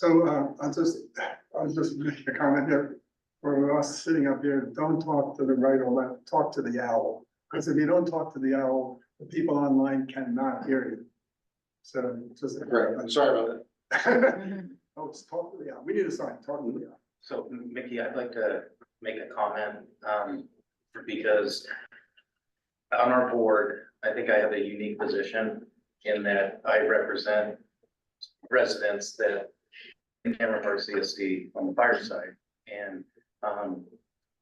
So, I'll just make a comment here. For us sitting up here, don't talk to the right or left, talk to the owl. Because if you don't talk to the owl, the people online cannot hear you. So just. Right, I'm sorry about that. Oh, it's talk to the owl. We need a sign, talk to the owl. So Mickey, I'd like to make a comment, because on our board, I think I have a unique position in that I represent residents that in Cameron Park CSD on the fire side. And,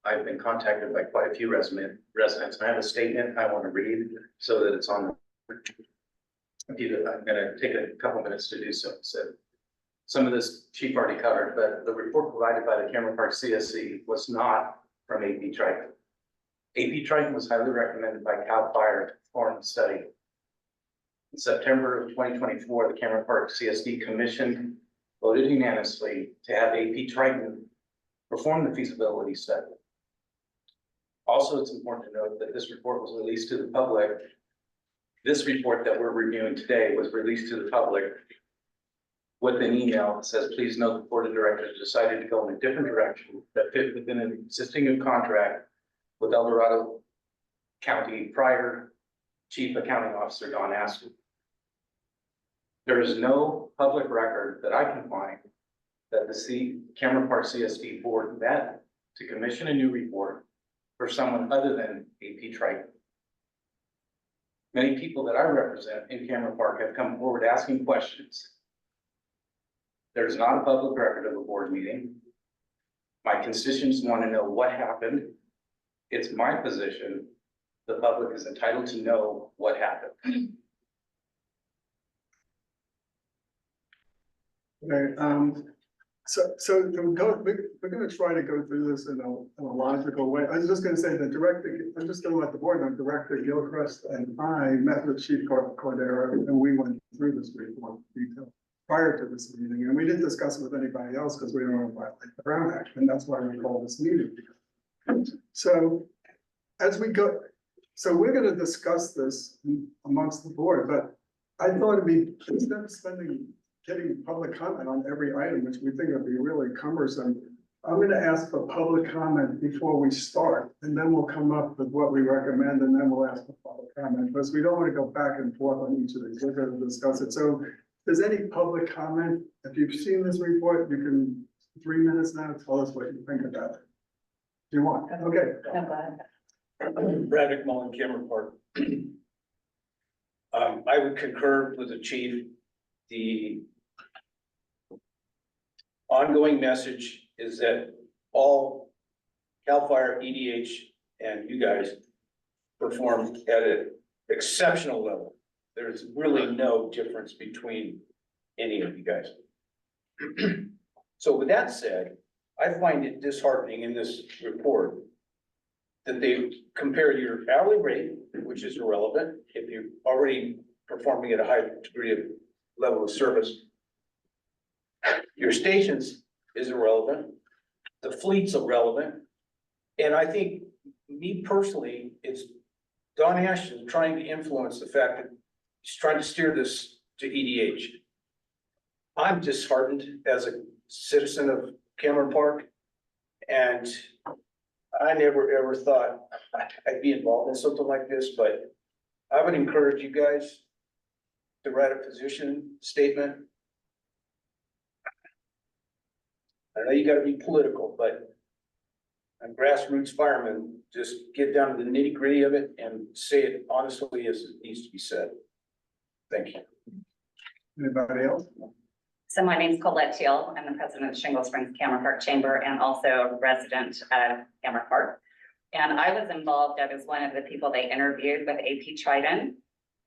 I've been contacted by quite a few residents. I have a statement I want to read so that it's on. I'm gonna take a couple minutes to do so. So some of this chief already covered, but the report provided by the Cameron Park CSC was not from AP Triton. AP Triton was highly recommended by CAL FIRE to perform the study. In September of 2024, the Cameron Park CSD Commission voted unanimously to have AP Triton perform the feasibility study. Also, it's important to note that this report was released to the public. This report that we're reviewing today was released to the public with an email that says, please note the board of directors decided to go in a different direction that fit within an existing contract with El Dorado County prior Chief Accounting Officer Don Aston. There is no public record that I can find that the Cameron Park CSD board met to commission a new report for someone other than AP Triton. Many people that I represent in Cameron Park have come forward asking questions. There's not a public record of a board meeting. My constituents want to know what happened. It's my position. The public is entitled to know what happened. Okay, so we're gonna try to go through this in a logical way. I was just gonna say that I'm just gonna let the board know, Director Gilchrist and I met with Chief Cordero, and we went through this report in detail prior to this meeting, and we didn't discuss it with anybody else because we don't want to violate the Brown Act, and that's why we called this meeting. So as we go, so we're gonna discuss this amongst the board, but I thought it'd be, instead of getting public comment on every item, which we think would be really cumbersome, I'm gonna ask for public comment before we start, and then we'll come up with what we recommend, and then we'll ask for public comment, because we don't want to go back and forth on each of these. We're gonna discuss it. So if there's any public comment, if you've seen this report, you can, 3 minutes now, tell us what you think about it. Do you want? Okay. Braddock Mullen, Cameron Park. I would concur with the chief. The ongoing message is that all CAL FIRE, EDH, and you guys perform at an exceptional level. There's really no difference between any of you guys. So with that said, I find it disheartening in this report that they compare your hourly rate, which is irrelevant if you're already performing at a high degree of level of service. Your stations is irrelevant. The fleet's irrelevant. And I think, me personally, it's Don Ashton trying to influence the fact that he's trying to steer this to EDH. I'm disheartened as a citizen of Cameron Park, and I never ever thought I'd be involved in something like this, but I would encourage you guys to write a position statement. I know you gotta be political, but a grassroots fireman, just get down to the nitty gritty of it and say it honestly as it needs to be said. Thank you. Anybody else? So my name is Colette Teal. I'm the president of Shingle Springs Cameron Park Chamber and also a resident of Cameron Park. And I was involved, I was one of the people they interviewed with AP Triton.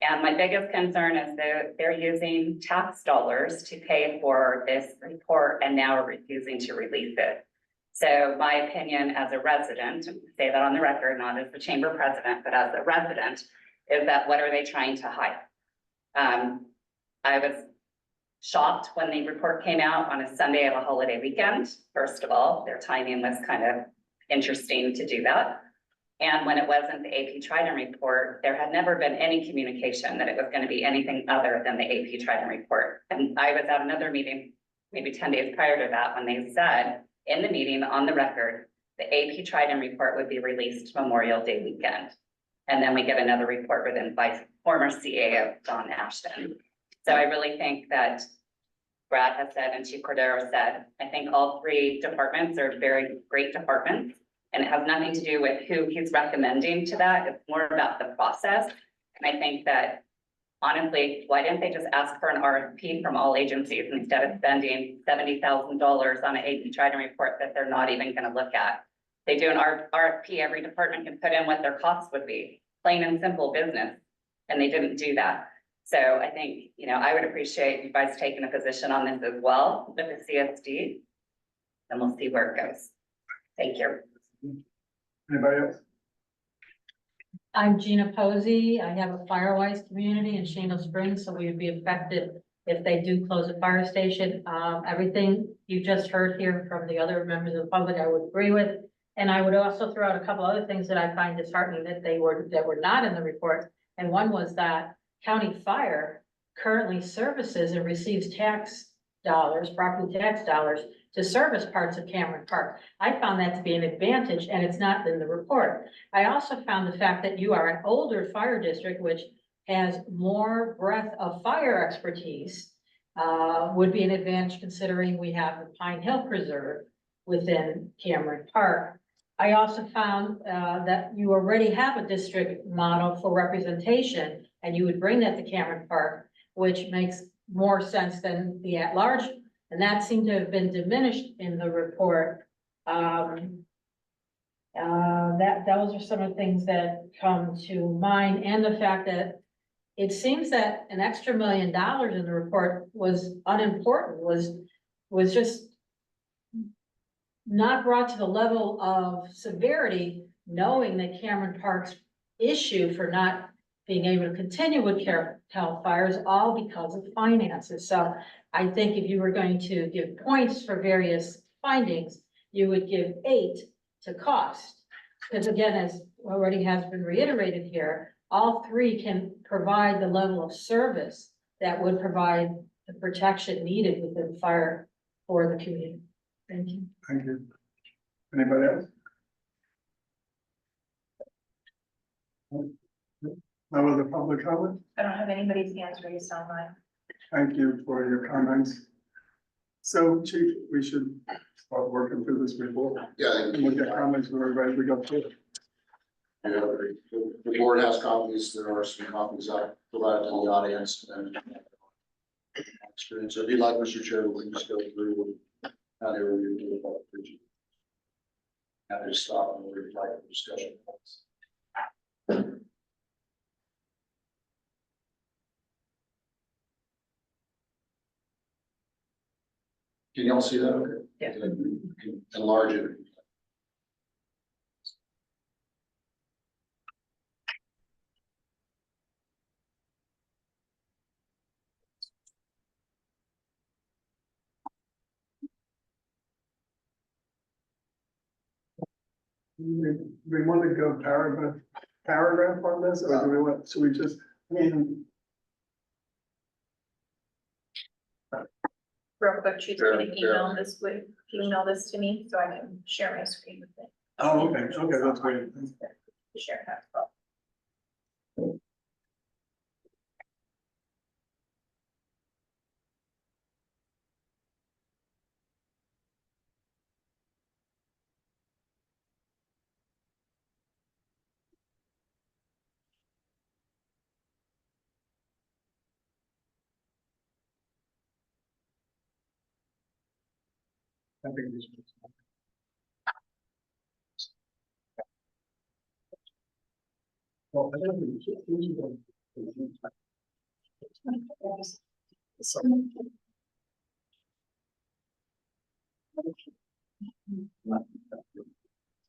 And my biggest concern is that they're using tax dollars to pay for this report and now are refusing to release it. So my opinion as a resident, say that on the record, not as the chamber president, but as a resident, is that what are they trying to hide? I was shocked when the report came out on a Sunday of a holiday weekend. First of all, their timing was kind of interesting to do that. And when it wasn't the AP Triton report, there had never been any communication that it was going to be anything other than the AP Triton report. And I was at another meeting maybe 10 days prior to that, when they said in the meeting on the record, the AP Trident report would be released Memorial Day weekend. And then we get another report written by former CAO Don Ashton. So I really think that Brad has said and Chief Cordero said, I think all three departments are very great departments. And it has nothing to do with who he's recommending to that. It's more about the process. And I think that honestly, why didn't they just ask for an RFP from all agencies instead of spending $70,000 on an AP Trident report that they're not even gonna look at? They do an RFP, every department can put in what their costs would be, plain and simple business, and they didn't do that. So I think, I would appreciate you guys taking a position on this as well with the CSD. And we'll see where it goes. Thank you. Anybody else? I'm Gina Posey. I have a Firewise community in Shingle Springs, so we would be affected if they do close a fire station. Everything you just heard here from the other members of the public, I would agree with. And I would also throw out a couple other things that I find disheartening that were not in the report. And one was that county fire currently services and receives tax dollars, property tax dollars to service parts of Cameron Park. I found that to be an advantage, and it's not in the report. I also found the fact that you are an older fire district, which has more breadth of fire expertise, would be an advantage considering we have the Pine Hill Preserve within Cameron Park. I also found that you already have a district model for representation, and you would bring that to Cameron Park, which makes more sense than the at-large. And that seemed to have been diminished in the report. Those are some of the things that come to mind, and the fact that it seems that an extra $1 million in the report was unimportant, was just not brought to the level of severity, knowing that Cameron Park's issue for not being able to continue with CAL fires, all because of finances. So I think if you were going to give points for various findings, you would give 8 to cost. Because again, as already has been reiterated here, all three can provide the level of service that would provide the protection needed within fire for the community. Thank you. Thank you. Anybody else? No other public comment? I don't have anybody's hands raised online. Thank you for your comments. So Chief, we should start working through this report. Yeah, And we'll get comments from everybody as we go through it. the board has copies, there are some copies I provided to the audience and experience. So if you'd like, Mr. Chair, we can just go through how they review the public region. And just stop and we'd like the discussion. Can y'all see that? Okay. Yeah. Can enlarge it. We want to go paragraph on this, or do we want, so we just, Real quick, she's Sure, gonna email this to me so I can share my screen with it. oh, okay, that's great. Share that. as well. I think we should. Well, I don't think we should.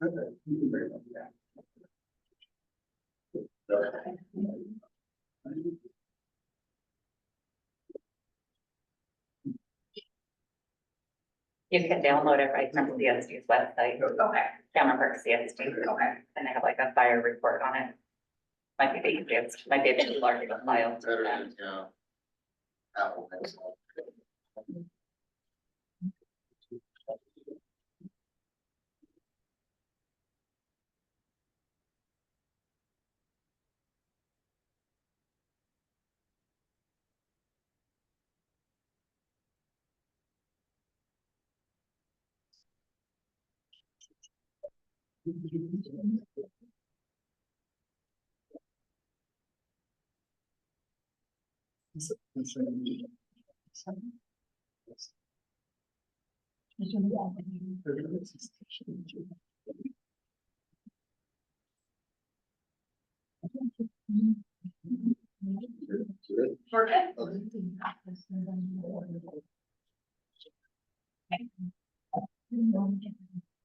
Okay, you can bring it up, yeah. You can download it right from CSD's website, Okay, Cameron Park CSD, okay. and they have like a fire report on it. Might be the easiest, might be a bit larger to file. Better than, Apple. Pencil. We're good.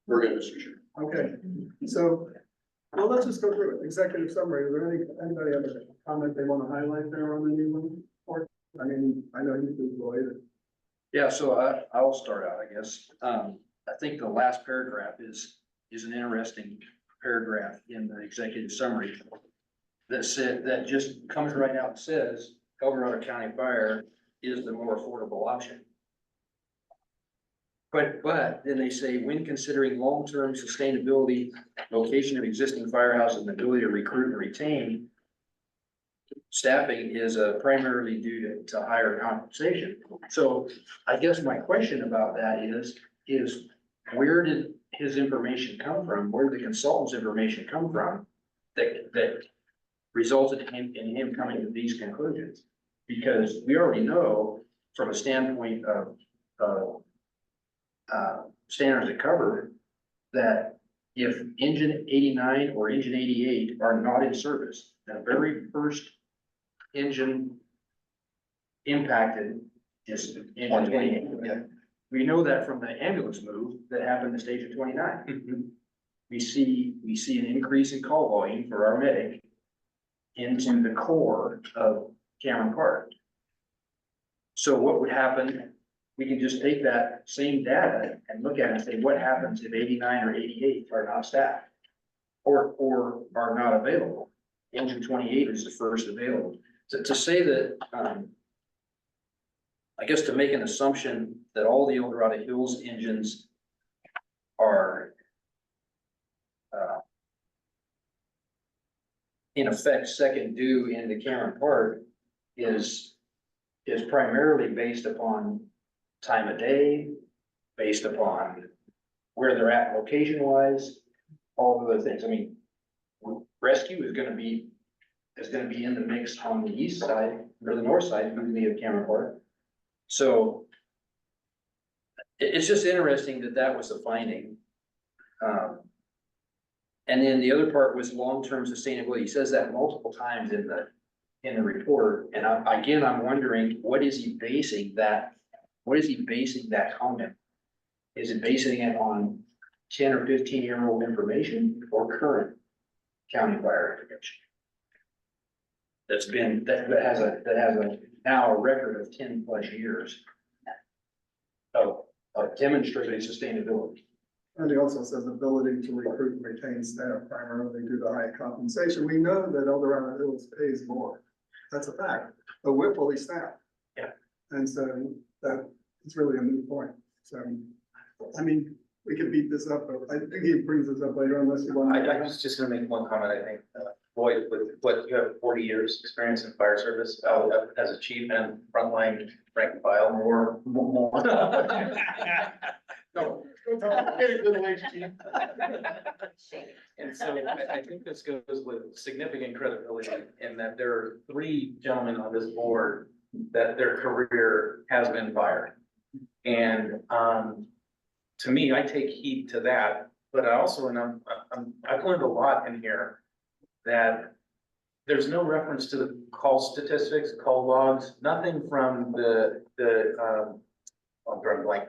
We're good, Mr. Chair. Okay, so, well, let's just go through it. Executive summary, is there anybody have a comment they want to highlight there on the new one? Or, I mean, I know you do, Lloyd. Yeah, so I'll start out, I guess. I think the last paragraph is an interesting paragraph in the executive summary that just comes right out and says El Dorado County Fire is the more affordable option. But then they say, when considering long-term sustainability, location of existing firehouses and ability to recruit and retain, staffing is primarily due to higher compensation. So I guess my question about that is where did his information come from? Where did the consultant's information come from that resulted in him coming to these conclusions? Because we already know from a standpoint of standards that cover that if engine 89 or engine 88 are not in service, the very first engine impacted is engine 28. Yeah. We know that from the ambulance move that happened in station 29. We see an increase in call volume for our medic into the core of Cameron Park. So what would happen? We can just take that same data and look at it and say, what happens if 89 or 88 are not staffed or are not available? Engine 28 is the first available. To say that, I guess to make an assumption that all the El Dorado Hills engines are in effect second due into Cameron Park is primarily based upon time of day, based upon where they're at location wise, all of those things. I mean, rescue is gonna be in the mix on the east side or the north side, maybe of Cameron Park. So it's just interesting that was the finding. And then the other part was long-term sustainability. He says that multiple times in the report. And I'm wondering, what is he basing that comment? Is it basing it on 10 or 15-year-old information or current county fire information? That has now a record of 10+ years of demonstrating sustainability. And he also says ability to recruit and retain staff primarily due to high compensation. We know that El Dorado Hills pays more. That's a fact, but we're fully staffed. Yeah. And so that it's really a moot point. So, I mean, we could beat this up, but I think he brings this up later unless you want. I was just gonna make one comment, I think, Lloyd, with what you have 40 years experience in fire service, as a chief and frontline rank and file, more. No. And so I think this goes with significant credibility in that there are 3 gentlemen on this board that their career has been fire. And, to me, I take heed to that, but I also, and I've learned a lot in here that there's no reference to the call statistics, call logs, nothing from the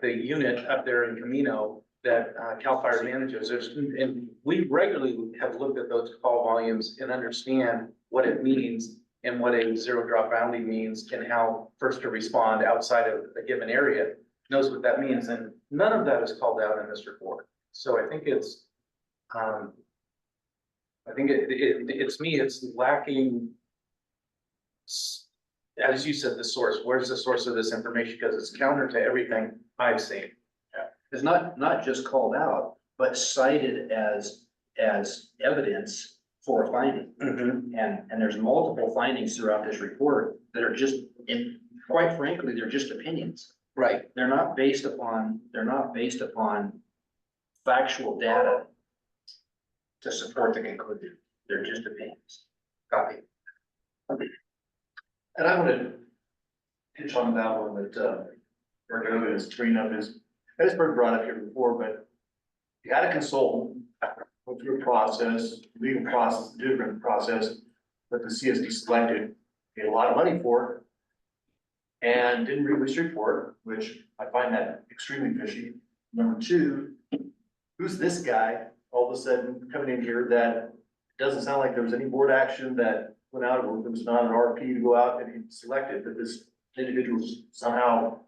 unit up there in Camino that CAL FIRE manages. And we regularly have looked at those call volumes and understand what it means and what a zero drop bounty means and how first to respond outside of a given area knows what that means. And none of that is called out in this report. So I think it's, it's lacking, as you said, the source. Where's the source of this information? Because it's counter to everything I've seen. It's not just called out, but cited as evidence for a finding. And there's multiple findings throughout this report that are just, quite frankly, they're just opinions. Right. They're not based upon factual data. to support the conclusion. They're just opinions. Copy. And I want to pitch on that one that, Rick is bringing up is, it's been brought up here before, but you had a consultant, went through a process, legal process, different process, that the CSD selected, paid a lot of money for it, and didn't release a report, which I find that extremely fishy. Number two, who's this guy all of a sudden coming in here that doesn't sound like there was any board action that went out, or there was not an RFP to go out and he selected, that this individual was somehow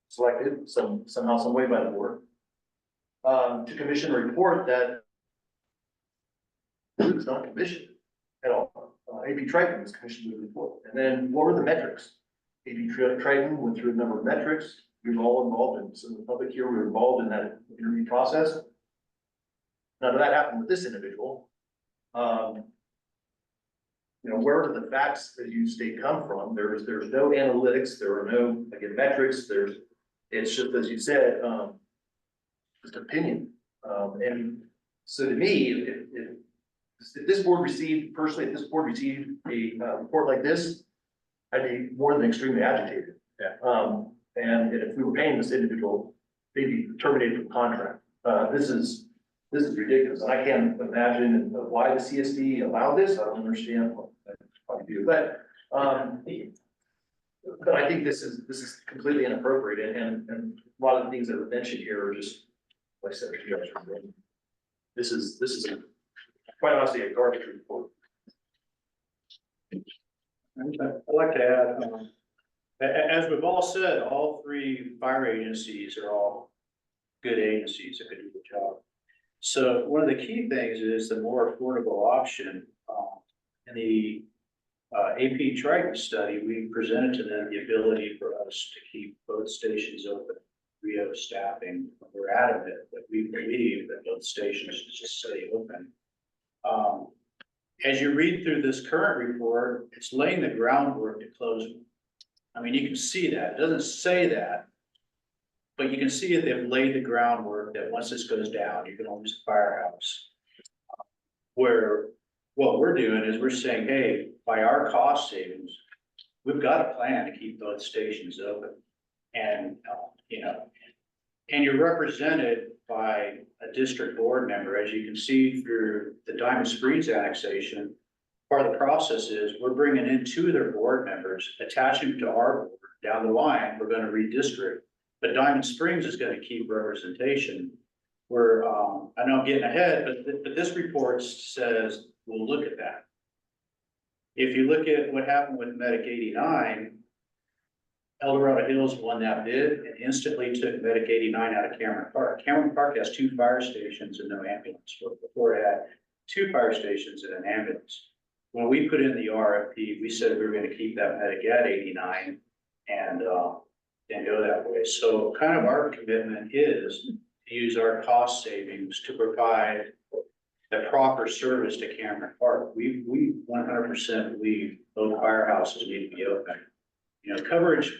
selected, somehow, some way by the board. To commission a report that it was not commissioned at all. AP Triton was commissioned with a report. And then what were the metrics? AP Triton went through a number of metrics. We were all involved in, so the public here, we were involved in that interview process. None of that happened with this individual. You know, where do the facts, as you state, come from? There's no analytics, there are no, again, metrics, it's just, as you said, just opinion. And so to me, if this board received, personally, if this board received a report like this, I'd be more than extremely agitated. Yeah. And if we were paying this individual, they'd be terminated from contract. This is ridiculous, and I can't imagine why the CSD allowed this. I don't understand what they do, but I think this is completely inappropriate, and a lot of the things that were mentioned here are just, like I said, this is quite honestly a garbage report. I'd like to add, as we've all said, all three fire agencies are all good agencies that could do the job. So one of the key things is the more affordable option. In the AP Triton study, we presented to them the ability for us to keep both stations open. We have staffing, we're adamant that we believe that both stations should just stay open. As you read through this current report, it's laying the groundwork to close them. I mean, you can see that, it doesn't say that, but you can see that they've laid the groundwork that once this goes down, you can use the firehouse. Where what we're doing is we're saying, hey, by our cost savings, we've got a plan to keep both stations open. And, you know, and you're represented by a district board member, as you can see through the Diamond Springs annexation. Part of the process is we're bringing in two of their board members, attaching them to our board. Down the line, we're gonna redistrict, but Diamond Springs is gonna keep representation. We're, I know I'm getting ahead, but this report says, we'll look at that. If you look at what happened with Medic 89, Eldorado Hills won that bid and instantly took Medic 89 out of Cameron Park. Cameron Park has 2 fire stations and no ambulance. Before it had 2 fire stations and an ambulance. When we put in the RFP, we said we were going to keep that Medic at 89 and go that way. So kind of our commitment is to use our cost savings to provide the proper service to Cameron Park. We 100% believe both firehouses need to be open. You know, coverage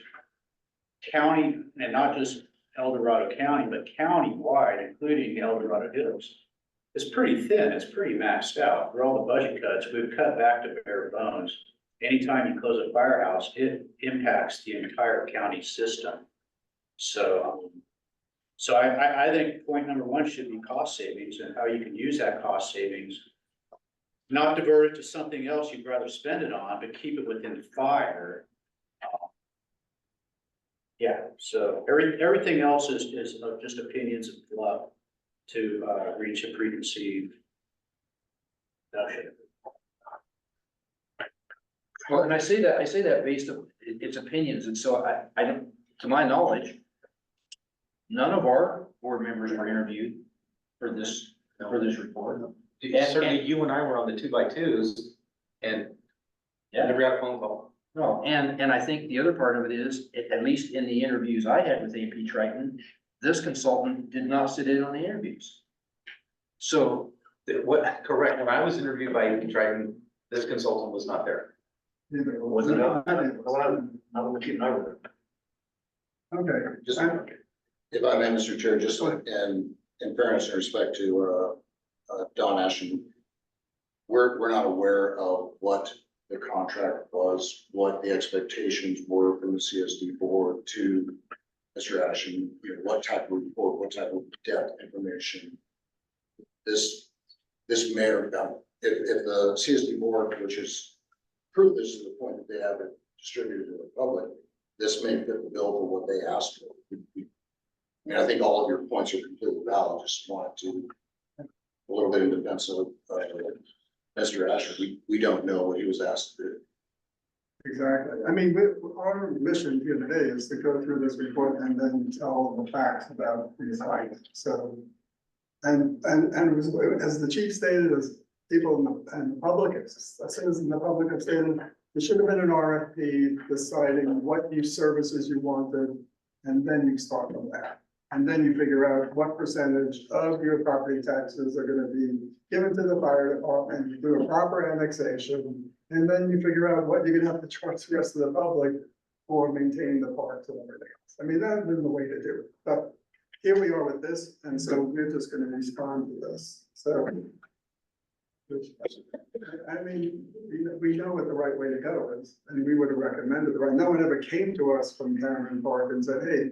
county, and not just El Dorado County, but county-wide, including El Dorado Hills, is pretty thin. It's pretty maxed out. For all the budget cuts, we've cut back to bare bones. Anytime you close a firehouse, it impacts the entire county system. So, I think point number 1 should be cost savings and how you can use that cost savings. Not divert it to something else you'd rather spend it on, but keep it within fire. Yeah, so everything else is just opinions and fluff to reach a preconceived notion. Well, and I say that based on its opinions, and so I don't, to my knowledge, none of our board members were interviewed for this report. Certainly you and I were on the 2x2s and never got a phone call. No, and I think the other part of it is, at least in the interviews I had with AP Triton, this consultant did not sit in on the interviews. So, Correct, when I was interviewed by AP Triton, this consultant was not there. was it not? Okay, Just, if I may, Mr. Chair, just in fairness and respect to, Don Ashton, we're not aware of what the contract was, what the expectations were from the CSD board to Mr. Ashton, you know, what type of report, what type of depth information. This may or not, if the CSD board, which is proved this to the point that they have it distributed to the public, this may fit the bill for what they asked for. I mean, I think all of your points are completely valid, just wanted to, a little bit in defense of, Mr. Asher, we don't know what he was asked to do. Exactly. I mean, our mission here today is to go through this report and then tell the facts about these items. So, and as the chief stated, as people in the public, as citizens in the public have stated, there should have been an RFP deciding what new services you wanted, and then you start from that. And then you figure out what percentage of your property taxes are gonna be given to the fire department, you do a proper annexation, and then you figure out what you're gonna have to charge the rest of the public for maintaining the parks and everything else. I mean, that's been the way to do it, but here we are with this, and so we're just gonna respond to this, so. I mean, we know what the right way to go is, and we would have recommended the right, no one ever came to us from Cameron Park and said, hey,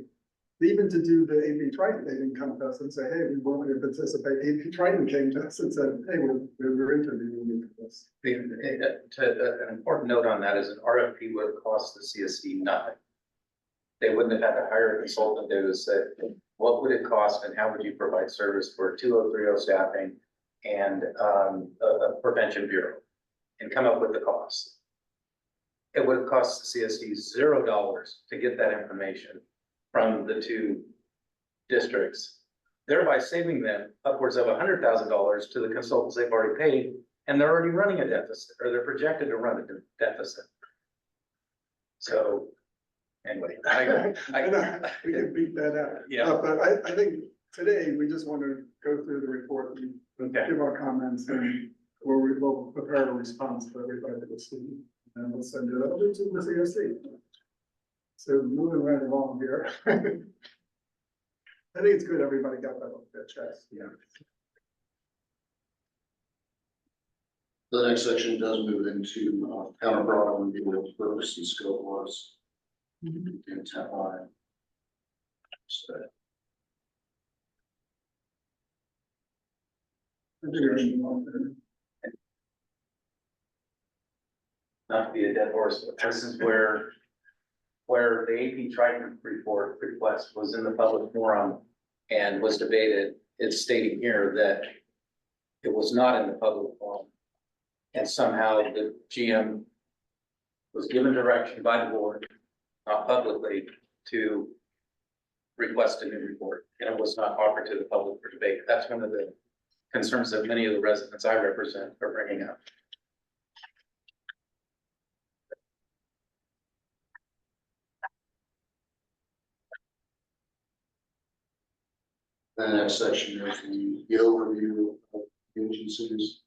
even to do the AP Triton, they didn't come to us and say, hey, we want you to participate. AP Triton came to us and said, hey, we're interviewing you for this. An important note on that is an RFP would have cost the CSD nothing. They wouldn't have had to hire a consultant. They would have said, what would it cost and how would you provide service for 2030 staffing and a prevention bureau, and come up with the cost. It would have cost the CSD $0 to get that information from the two districts, thereby saving them upwards of $100,000 to the consultants they've already paid, and they're already running a deficit, or they're projected to run a deficit. So, anyway, I know, we can beat that out. Yeah. But I think today, we just want to go through the report and Okay. give our comments, and we'll prepare a response for everybody to see, and we'll send it over to the CSC. So moving right along here. I think it's good everybody got that off their chest. Yeah. The next section does move into counter problem, the purpose and scope was intent line. So, I think we're gonna move on there. not to be a dead horse, but this is where the AP Triton report request was in the public forum and was debated. It's stating here that it was not in the public forum. And somehow the GM was given direction by the board, not publicly, to request a new report, and it was not offered to the public for debate. That's one of the concerns that many of the residents I represent are bringing up. the next section is the overview of agencies.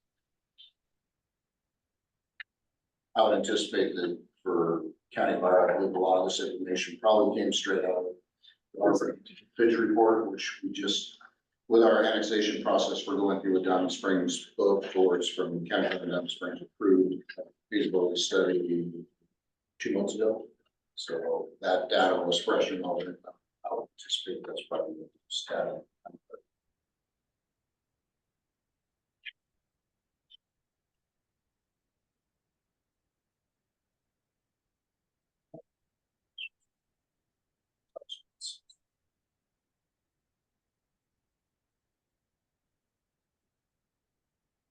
I would anticipate that for county fire, I believe a lot of this information probably came straight out of our Fitch report, which we just, with our annexation process, we're going through with Diamond Springs, both boards from county and Diamond Springs approved feasibility study 2 months ago. So that data was fresh and all. I would anticipate that's probably the status.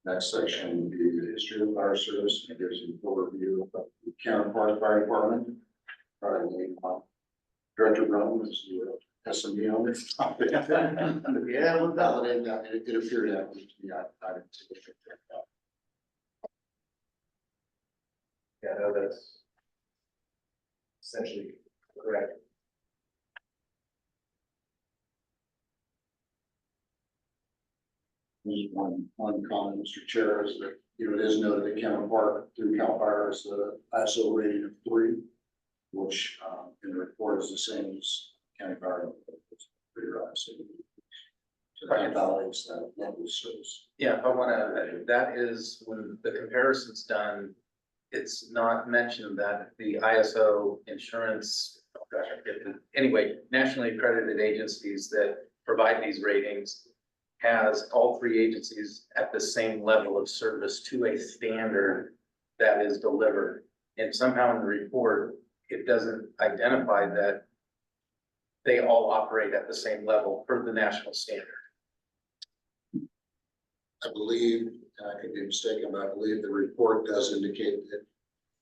Next section would be the history of fire service. It gives you an overview of the counterpart fire department. Director Brown is the SME on this topic. Yeah, we'll validate that. It appeared that to be, I didn't take it. Yeah, no, that's essentially correct. Just one comment, Mr. Chair, is that, you know, it is noted that Cameron Park through CAL FIRE is the ISO rating of 3, which in the report is the same as county fire. It's pretty right. So grandfathers that level of service. Yeah, I wanna, that is when the comparison's done, it's not mentioned that the ISO insurance, oh gosh, I forget the- anyway, nationally accredited agencies that provide these ratings has all three agencies at the same level of service to a standard that is delivered. And somehow in the report, it doesn't identify that they all operate at the same level for the national standard. I believe, and I could be mistaken, but I believe the report does indicate that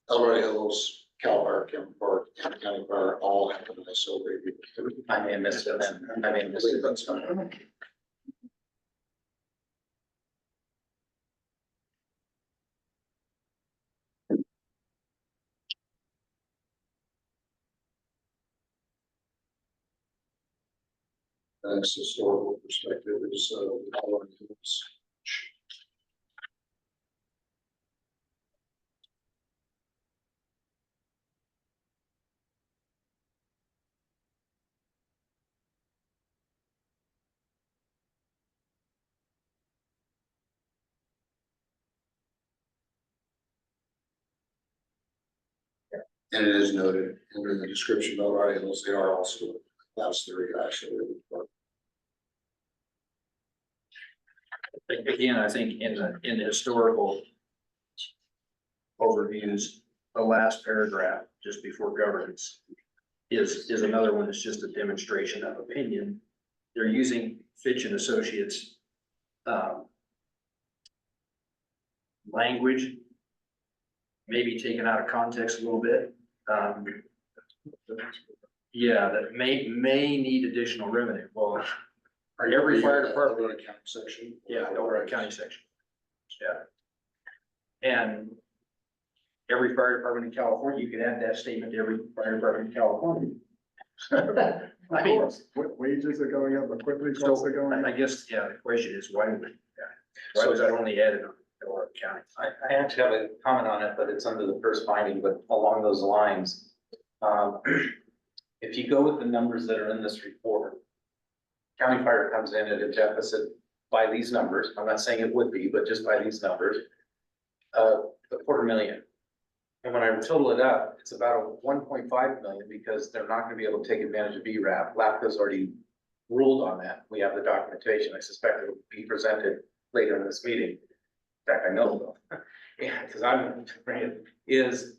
El Dorado Hills, Cal Fire, Cameron Park, and County Fire all have an ISO rating. I may have missed it then. I may have I missed believe it. that's fine. That's historical perspective is, El Dorado Hills. And it is noted in the description of our hills, they are also class three actually. Again, I think in the historical overviews, the last paragraph, just before governance, is another one that's just a demonstration of opinion. They're using Fitch and Associates language, maybe taken out of context a little bit. Yeah, that may need additional revenue. Well, every fire department, Go to county section. yeah, over a county section. Yeah. And every fire department in California, you could add that statement to every fire department in California. I mean, Wages are going up, equipment costs so are going I up. guess, yeah, the question is, why was that only added on Delaware County? I actually have a comment on it, but it's under the first finding, but along those lines. If you go with the numbers that are in this report, county fire comes in at a deficit by these numbers. I'm not saying it would be, but just by these numbers, $250,000. And when I total it up, it's about 1.5 million because they're not gonna be able to take advantage of ERAP. LAFCO's already ruled on that. We have the documentation. I suspect it'll be presented later in this meeting. In fact, I know though. Yeah, because I'm bringing it, is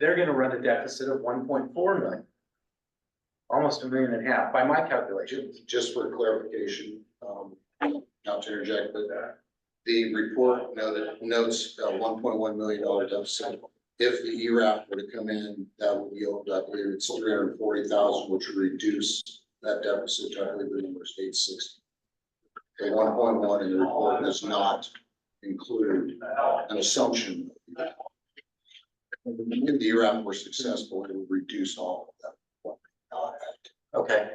they're gonna run a deficit of 1.4 million. Almost 1.5 million by my calculations. Just for clarification, not to interject, but the report notes a $1.1 million deficit. If the ERAP were to come in, that would yield, I believe it's 340,000, which would reduce that deficit to, I believe the number is 860. The 1.1 in the report does not include an assumption. If the ERAP were successful, it would reduce all of that. Okay.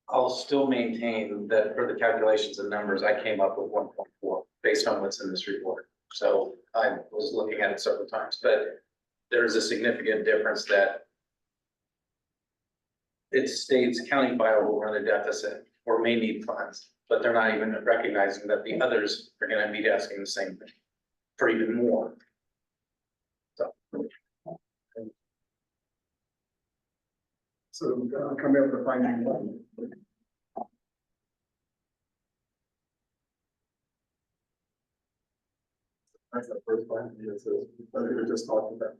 I'll still maintain that for the calculations and numbers, I came up with 1.4 based on what's in this report. So I was looking at it several times, but there's a significant difference that it states county fire will run a deficit or may need funds, but they're not even recognizing that the others are gonna be asking the same thing for even more. So coming up with finding one. That's the first one, yes, I think we just talked about.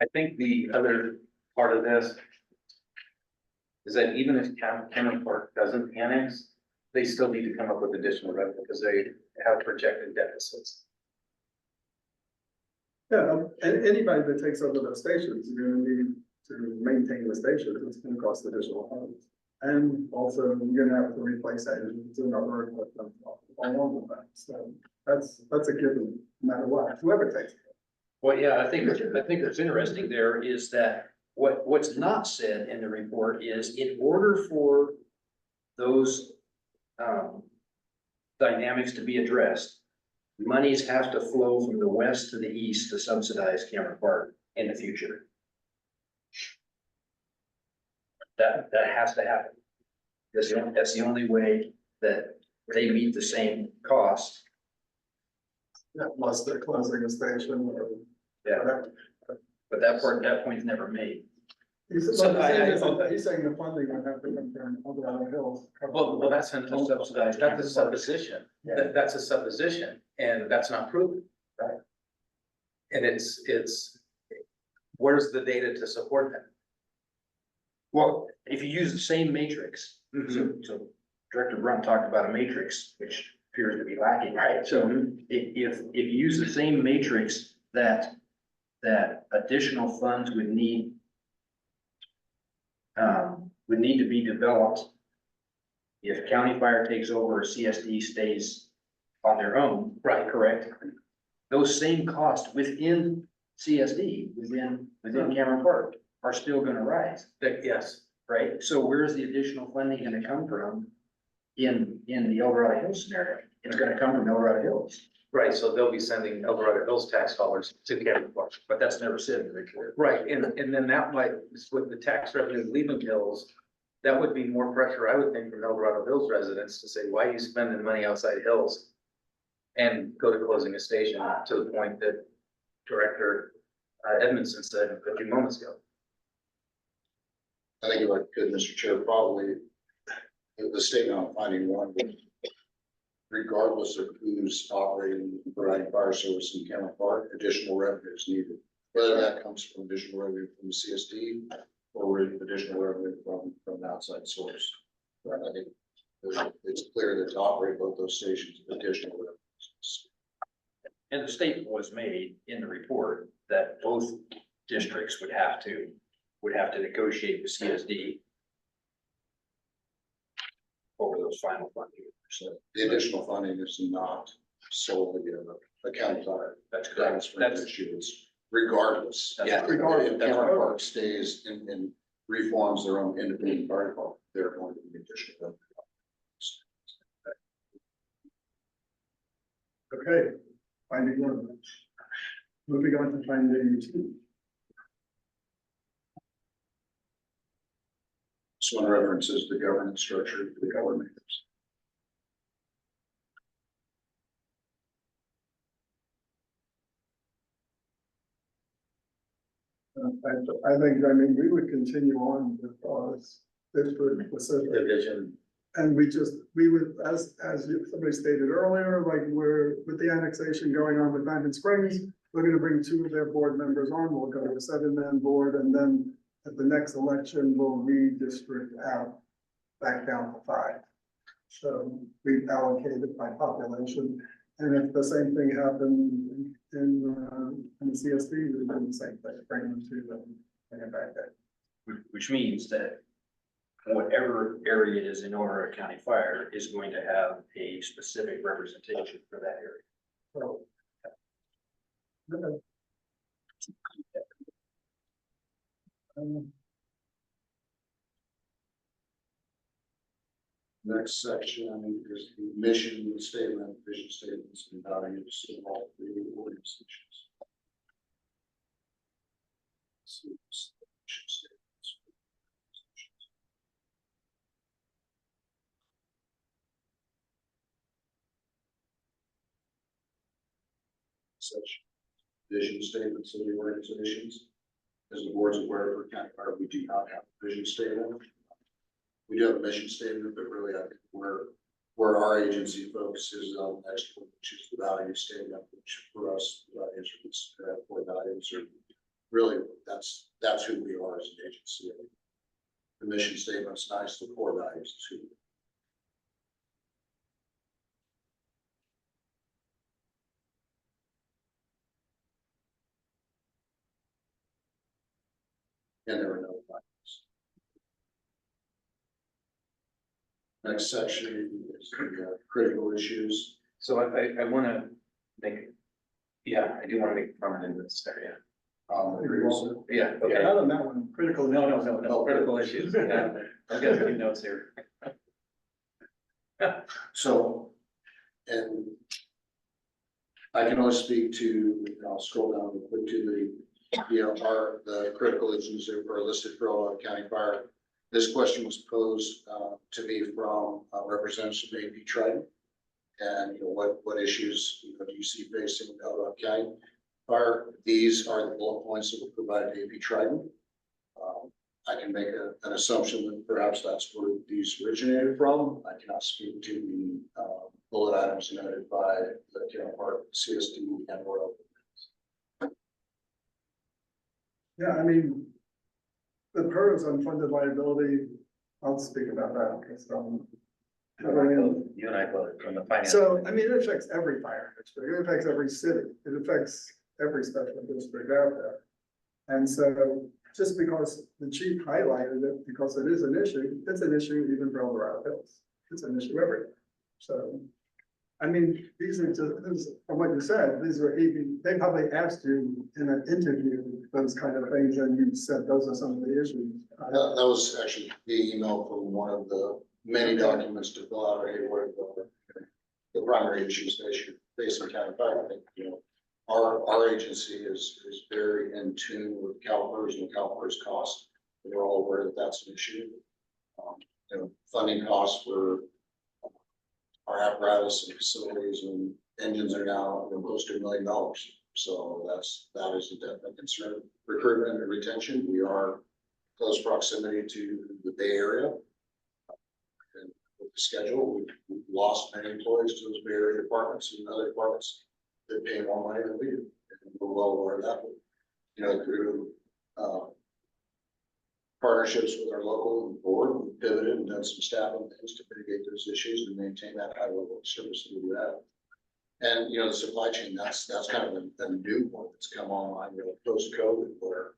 I think the other part of this is that even if Cameron Park doesn't annex, they still need to come up with additional revenue because they have projected deficits. Yeah, and anybody that takes over those stations, you're gonna need to maintain the station, it's gonna cost additional funds. And also, you're gonna have to replace engines and other equipment along with that, so that's a given, no matter what, whoever takes it. Well, yeah, I think what's interesting there is that what's not said in the report is in order for those dynamics to be addressed, monies have to flow from the west to the east to subsidize Cameron Park in the future. That has to happen. That's the only way that they meet the same cost. Unless they're closing a station or Yeah, whatever. but that point's never made. He's So saying the funding would have to come from Eldorado Hills. Well, that's an, To subsidize that's a supposition, that's a supposition, and that's not proven. Right. And it's, where's the data to support that? Well, if you use the same matrix, so Director Brunt talked about a matrix, which appears to be lacking, right? So if you use the same matrix that additional funds would need to be developed if County Fire takes over or CSD stays on their own. Right. Correct? Those same costs within CSD, within Cameron Park, are still gonna rise. Yes, Right, so where's the additional funding gonna come from in the Eldorado Hills scenario? It's gonna come from Eldorado Hills, right, so they'll be sending Eldorado Hills tax dollars to Cameron Park. but that's never said in the report. Right, and then that might, with the tax revenue leaving Hills, that would be more pressure, I would think, from Eldorado Hills residents to say, why are you spending money outside Hills? And go to closing a station to the point that Director Edmondson said a few moments ago. I think if I could, Mr. Chair, probably the statement on finding one, regardless of who's operating, and providing fire service in Cameron Park, additional revenue is needed. Whether that comes from additional revenue from the CSD or additional revenue from an outside source. But I think it's clear that to operate both those stations, additional revenue. And the statement was made in the report that both districts would have to negotiate with CSD over those final funding. So The additional funding is not solely a county fire. that's That's correct. for That's, issue. It's regardless. Yeah. Regardless. If Cameron Park stays and reforms their own independent fire department, they're going to be additional. Okay, finding one. Moving on to finding two. This one references the governance structure of the government. I think, we would continue on with ours, district specific. Division, And we would, as somebody stated earlier, like we're, with the annexation going on with Diamond Springs, we're gonna bring two of their board members on, we'll go to a 7-man board, and then at the next election, we'll redistrict out, back down to 5. So we allocated by population, and if the same thing happened in the CSD, we would do the same thing, bring them to them, bring it back there. which means that whatever area it is in Aurora County Fire is going to have a specific representation for that area. So. Next section is the mission statement, vision statements, and values of all three organizations. So, mission statements. Such vision statements of the organizations. As the board's aware, for County Fire, we do not have a vision statement. We do have a mission statement, but really, I think where our agency focuses on the next one, which is the value statement, which for us, the values are core values are really, that's who we are as an agency. The mission statement's nice, the core values is who. And there are no values. Next section is the critical issues. so I wanna make, I do wanna make a comment in this area. Yeah, okay. Not on that one, critical. No, critical issues, yeah, I've got a few notes here. So, and I can only speak to, I'll scroll down real quick to the critical issues that were listed for Ottawa County Fire. This question was posed, to me from representatives from AP Trident. And, what issues, do you see facing Ottawa County Fire? These are the bullet points that were provided to AP Trident. I can make an assumption that perhaps that's where these originated from. I cannot speak to the, bullet items noted by the Cameron Park CSD and Royal. Yeah, I mean, the PERS unfunded liability, I'll speak about that because, You and I voted from the finance. so, I mean, it affects every fire district, it affects every city, it affects every special district out there. And so, just because the chief highlighted it, because it is an issue, it's an issue even for El Dorado Hills, it's an issue everywhere. So, I mean, these are just, from what you said, these are even, they probably asked you in an interview, those kind of things, and you said those are some of the issues. That was actually the email from one of the many documents to fill out, the primary issues facing County Fire. I think, our agency is very in tune with CalPERS and CalPERS cost. We're all aware that that's an issue. Funding costs for our apparatus and facilities and engines are now close to $1 million. So that is a definite concern. Recruitment and retention, we are close proximity to the Bay Area. And with the schedule, we've lost many employees to those Bay Area departments and other departments that pay more money than we do. And we're well aware of that. Through partnerships with our local board, we've pivoted and done some staffing things to mitigate those issues and maintain that high level of service that we have. And, the supply chain, that's kind of a new one that's come online, post-COVID, where,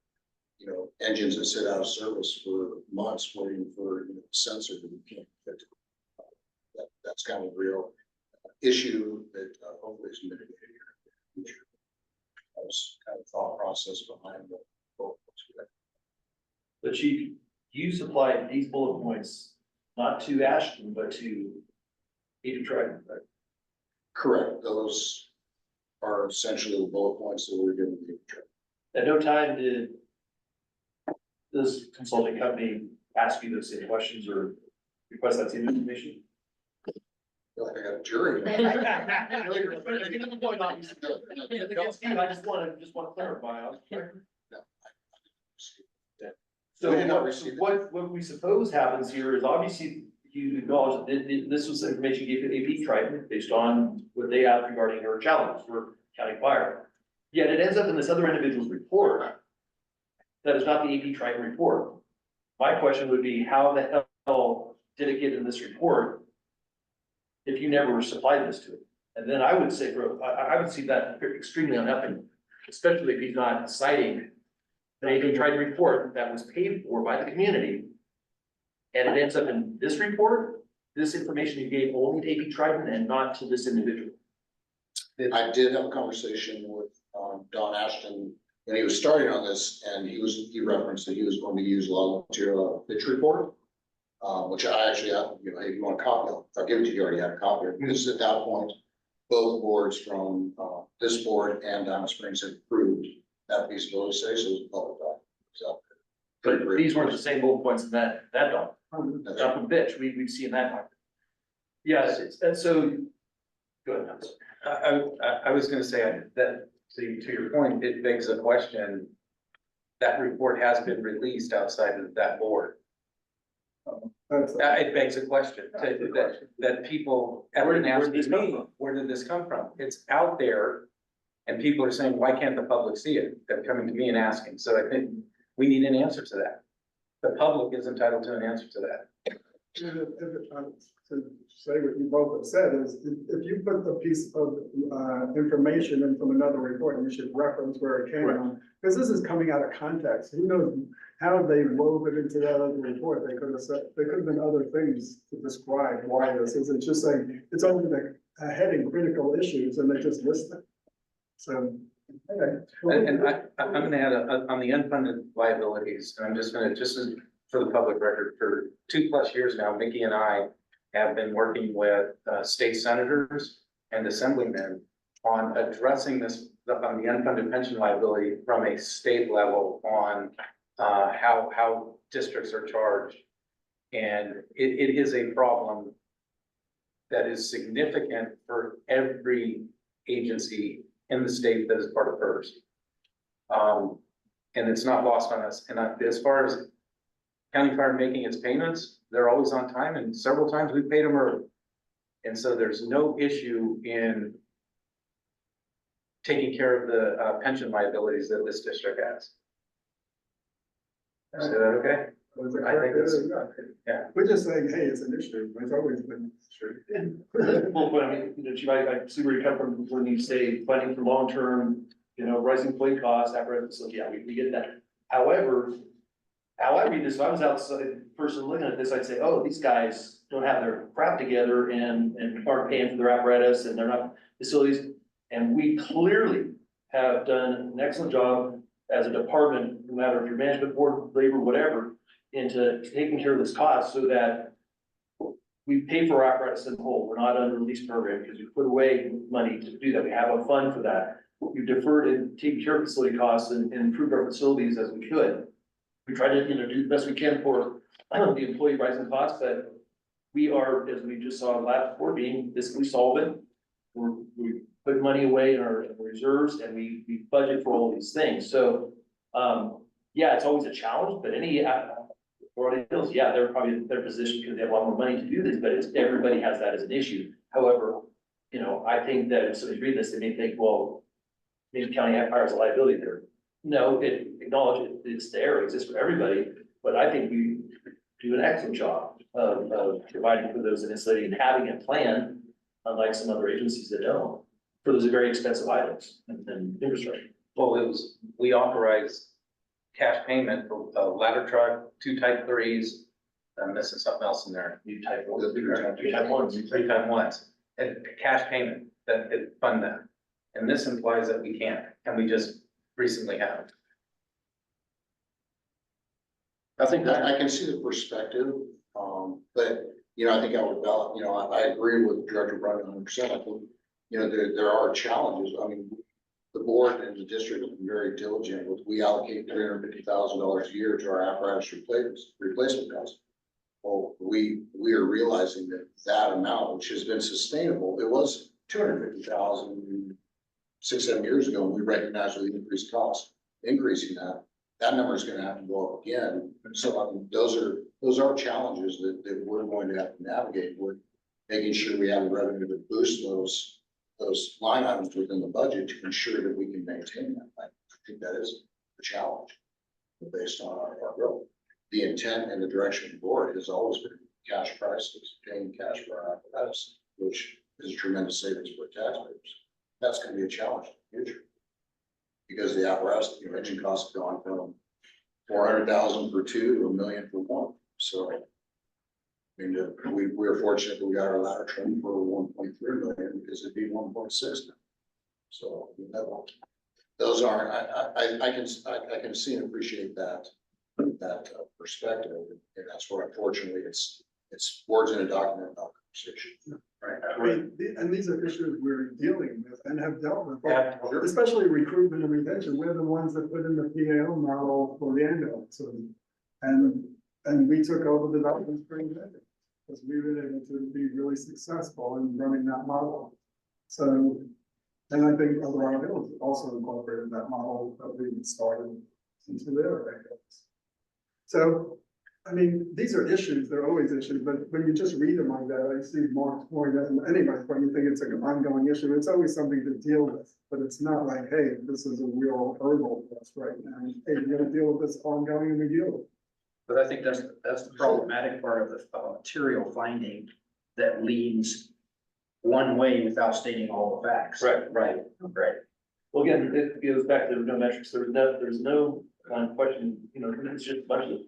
engines that sit out of service for months waiting for, a sensor that we can't fit. That's kind of a real issue that hopefully is mitigated here in the future. That was kind of thought process behind the goal. But Chief, you supplied these bullet points, not to Ashton, but to AP Trident, right? Correct. Those are essentially the bullet points that we're given the trip. At no time did this consulting company ask you those same questions or request that same information? I feel like I got a jury. I just want to clarify. We did not So receive it. what we suppose happens here is obviously you acknowledge that this was information you gave to AP Trident based on what they have regarding their challenge for County Fire. Yet it ends up in this other individual's report that is not the AP Trident report. My question would be, how the hell did it get in this report if you never supplied this to it? And then I would say, I would see that extremely unhappy, especially if he's not citing the AP Trident report that was paid for by the community. And it ends up in this report, this information you gave only to AP Trident and not to this individual. I did have a conversation with Don Ashton when he was starting on this, and he referenced that he was going to use a lot of material pitch report, which I actually have, if you want a copy, I'll give it to you, already have a copy. Because at that point, both boards from this board and Diamond Springs had approved that feasibility study, so it was a public document. So, But these weren't the same bullet points in that document. that's Dump and bitch, we've seen that document. Yeah, and so, go ahead. Hans. I was gonna say that, to your point, it begs a question. That report has been released outside of that board. That's, It begs a question, that people have Where been did this asking come me, from? where did this come from? It's out there. And people are saying, why can't the public see it? They're coming to me and asking, so I think we need an answer to that. The public is entitled to an answer to that. to say what you both have said is, if you put the piece of information in from another report, you should reference where it came from. Because this is coming out of context. Who knows how they wove it into that other report? They could have said, there could have been other things to describe why this is. It's just saying, it's only the heading critical issues and they just list it. So, okay. And I'm gonna add on the unfunded liabilities, and I'm just gonna, just as for the public record, for 2+ years now, Mickey and I have been working with state senators and assemblymen on addressing this, on the unfunded pension liability from a state level on how districts are charged. And it is a problem that is significant for every agency in the state that is part of PERS. And it's not lost on us. And as far as county fire making its payments, they're always on time, and several times we paid them early. And so there's no issue in taking care of the pension liabilities that this district has. Is that okay? I think it's- yeah. We're just saying, hey, it's an issue, it's always been an issue. Well, but I mean, Chief, I see where you come from when you say funding for long-term, rising employee costs, apparatus, so yeah, we get that. However, how I read this, if I was outside person looking at this, I'd say, oh, these guys don't have their crap together and aren't paying for their apparatus and they're not facilities. And we clearly have done an excellent job as a department, no matter if you're management board, labor, whatever, into taking care of this cost so that we pay for our apparatus in whole. We're not under a lease program because we put away money to do that. We have a fund for that. We've deferred and taken care of facility costs and improved our facilities as we could. We try to, do the best we can for the employee rising costs, but we are, as we just saw last report, being fiscally solvent. We put money away in our reserves and we budget for all these things. So, yeah, it's always a challenge, but any, Florida Hills, yeah, they're probably in their position because they have a lot more money to do this, but everybody has that as an issue. However, I think that if somebody's reading this, they may think, well, maybe county hires a liability there. No, it acknowledges it's there, it exists for everybody, but I think we do an excellent job of providing for those in this city and having a plan, unlike some other agencies that don't, for those very expensive items and infrastructure. Well, we authorized cash payment for a ladder truck, 2 Type 3s, I'm missing something else in there. You type one, Three Type 1s, and cash payment that fund that. And this implies that we can't, and we just recently have. I think that, I can see the perspective, but, I think I would, I agree with Director Brennan 100%. I think, there are challenges. I mean, the board and the district have been very diligent with, we allocate $350,000 a year to our apparatus replacement costs. Well, we are realizing that amount, which has been sustainable, it was 250,000 6-7 years ago, and we recognized with the increased cost, increasing that number is gonna have to go up again. So those are challenges that we're going to have to navigate with, making sure we have the revenue to boost those line items within the budget to ensure that we can maintain that. I think that is a challenge based on our growth. The intent and the direction of the board has always been cash prices, paying cash for our apparatus, which is a tremendous savings for taxpayers. That's gonna be a challenge in the future. Because the apparatus, engine costs have gone from 400,000 for 2 to $1 million for 1. So, I mean, we're fortunate that we got our ladder truck for 1.3 million because it'd be 1.6 now. So, those are, I can see and appreciate that perspective, and that's where unfortunately it's words in a document, not conversation. Right, and these are issues we're dealing with and have dealt with. Yeah, sure. Especially recruitment and retention, we're the ones that put in the PAO model for the ambulance, and we took over the development for executive. Because we were able to be really successful in running that model. So, and I think Eldorado Hills also incorporated that model that we started into their records. So, I mean, these are issues, they're always issues, but when you just read them like that, I see more than anybody, when you think it's an ongoing issue, it's always something to deal with. But it's not like, hey, this is a real hurdle for us right now. Hey, you gotta deal with this ongoing and we deal with it. but I think that's the problematic part of the material finding that leans one way without stating all the facts. Right. Right. Well, again, it goes back to no metrics, there's no question, it's just a bunch of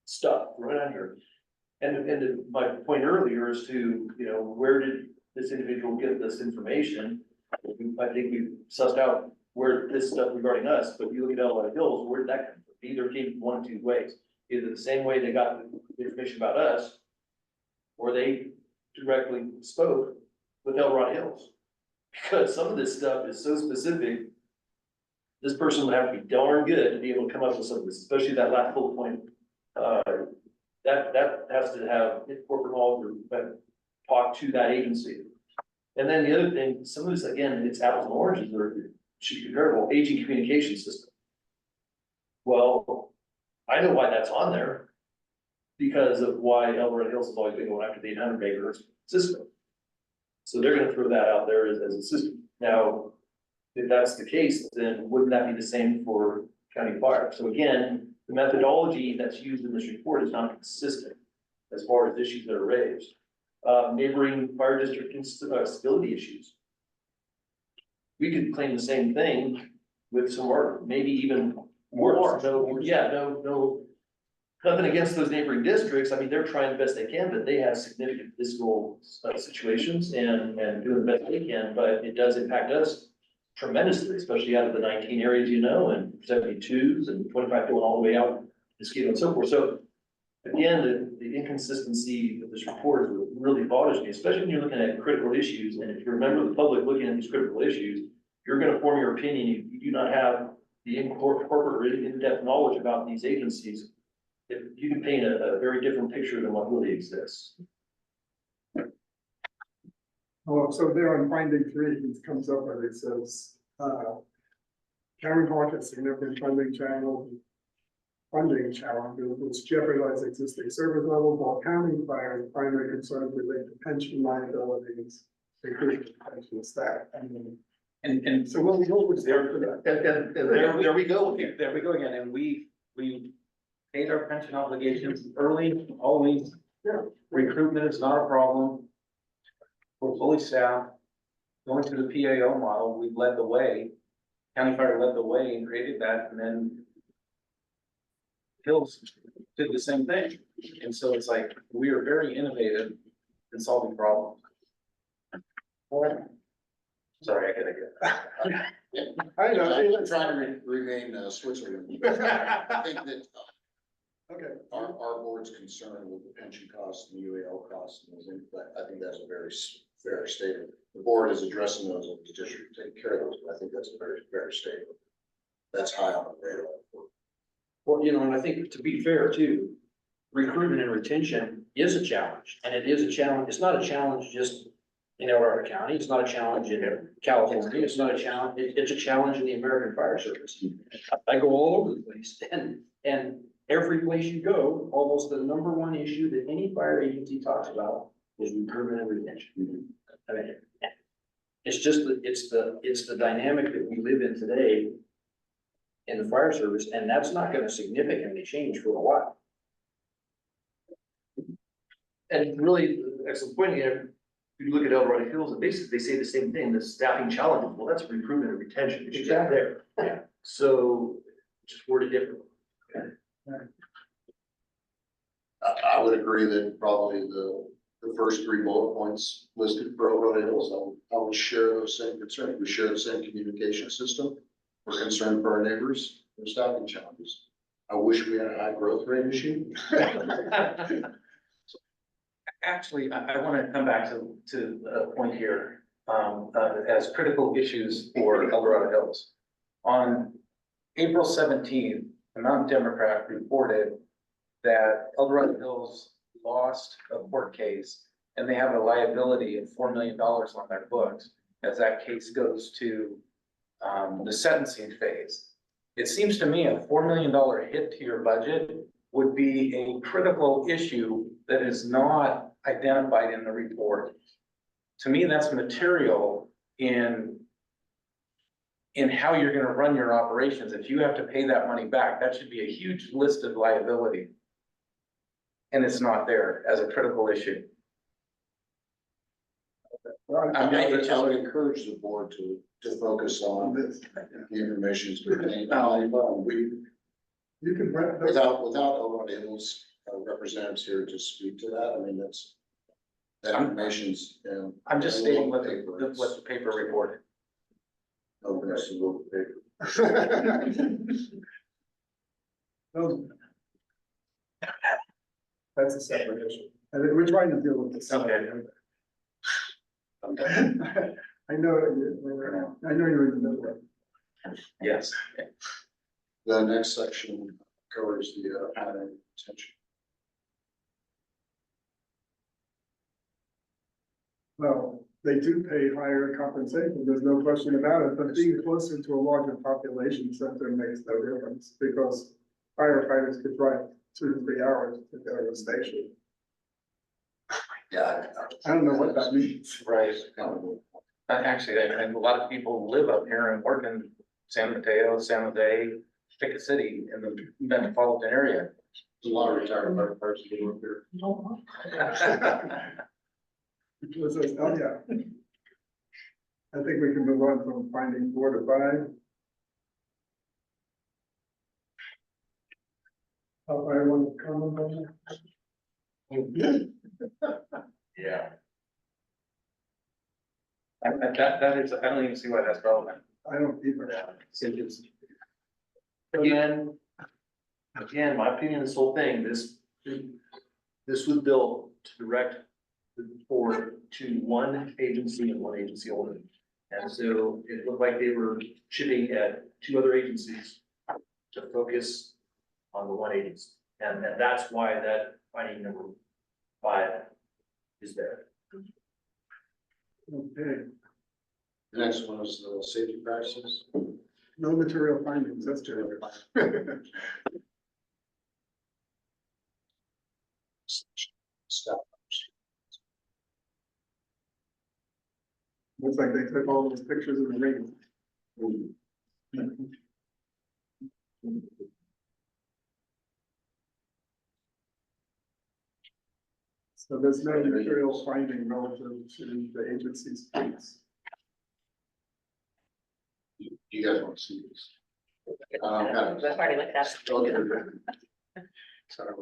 stuff right on here. And my point earlier is to, where did this individual get this information? I think we've sussed out where this stuff regarding us, but you look at Eldorado Hills, where did that come from? Either came from one of 2 ways, either the same way they got the information about us, or they directly spoke with Eldorado Hills. Because some of this stuff is so specific. This person would have to be darn good to be able to come up with some of this, especially that last bullet point. That has to have corporate law that talk to that agency. And then the other thing, some of this, again, it's apples and oranges, or it should be comparable, aging communication system. Well, I know why that's on there. Because of why El Dorado Hills has always been going after the 800 megahertz system. So they're gonna throw that out there as a system. Now, if that's the case, then wouldn't that be the same for county fire? So again, the methodology that's used in this report is not consistent as far as issues that are raised. Neighboring fire district stability issues. We could claim the same thing with some more, maybe even more. No, nothing against those neighboring districts. I mean, they're trying the best they can, but they have significant fiscal situations and doing the best they can, but it does impact us tremendously, especially out of the 19 areas, you know, and 72s and 25 going all the way out to Mosquito and so forth. So again, the inconsistency of this report is what really bothers me, especially when you're looking at critical issues. And if you remember the public looking at these critical issues, you're going to form your opinion. You do not have the corporate in-depth knowledge about these agencies. If you can paint a very different picture than what really exists. Oh, so there on finding 3, it comes up and it says, Cameron Park has significant funding challenge, which jeopardize existing service levels, while county fire primary concerns relate to pension liabilities, including pension staff. And So what was there for that? And there we go, there we go again, and we paid our pension obligations early, always. Yeah. Recruitment is not a problem. We're fully staffed. Going to the PAO model, we led the way. County Fire led the way and created that, and then Hills did the same thing. And so it's like, we are very innovative in solving problems. Sorry, I gotta get. I know. I'm trying to remain Switzerland. I think that Okay. our board's concerned with the pension costs and the UAL costs, and I think that's a very fair statement. The board is addressing those in the district, taking care of those, but I think that's a very fair statement. That's high on the radar. Well, you know, and I think to be fair too, recruitment and retention is a challenge, and it is a challenge. It's not a challenge just in El Dorado County. It's not a challenge in California. It's not a challenge. It's a challenge in the American Fire Service. I go all over the place, and every place you go, almost the #1 issue that any fire agency talks about is recruitment and retention. I mean, it's just, it's the dynamic that we live in today in the fire service, and that's not gonna significantly change for a while. And really, excellent point here. If you look at El Dorado Hills, and basically they say the same thing, the staffing challenges, well, that's recruitment and retention. It's just there. Yeah. So just worded differently. I would agree that probably the first 3 bullet points listed for El Dorado Hills, I would share those same concerns. We share the same communication system. We're concerned for our neighbors, their staffing challenges. I wish we had a high growth rate issue. Actually, I want to come back to a point here, as critical issues for El Dorado Hills. On April 17th, the Mountain Democrat reported that El Dorado Hills lost a court case and they have a liability of $4 million on their books as that case goes to the sentencing phase. It seems to me a $4 million hit to your budget would be a critical issue that is not identified in the report. To me, that's material in how you're gonna run your operations. If you have to pay that money back, that should be a huge listed liability. And it's not there as a critical issue. I would encourage the board to focus on the information that's pertaining. You can. Without El Dorado Hills representatives here to speak to that, I mean, that information's. I'm just stating what the paper reported. Oh, that's a little paper. That's a separate issue. And then we're trying to deal with this. Okay. I know you're in the middle of it. Yes. The next section covers the, planning retention. Well, they do pay higher compensation, there's no question about it, but being closer to a larger population center makes no difference, because firefighters could drive 2 to 3 hours to go to the station. Yeah. I don't know what that means. Right. Actually, a lot of people live up here and work in San Mateo, San Jose, Picket City in the metropolitan area. There's a lot of retired firefighters who work there. It says, oh, yeah. I think we can move on from finding 4 to 5. Oh, I want to comment on that. Yeah. That is, I don't even see why that's relevant. I don't either. Again, my opinion, of this whole thing, this was built to direct the board to one agency and one agency only. And so it looked like they were chipping at 2 other agencies to focus on the one agency. And that's why that finding number 5 is there. Okay, The next one is the safety practices. no material findings, that's true. Staff. Looks like they took all those pictures of the ring. So there's no material finding relative to the agency's case. You guys want to see this? Kind of. We've already looked at it. Okay. Sorry.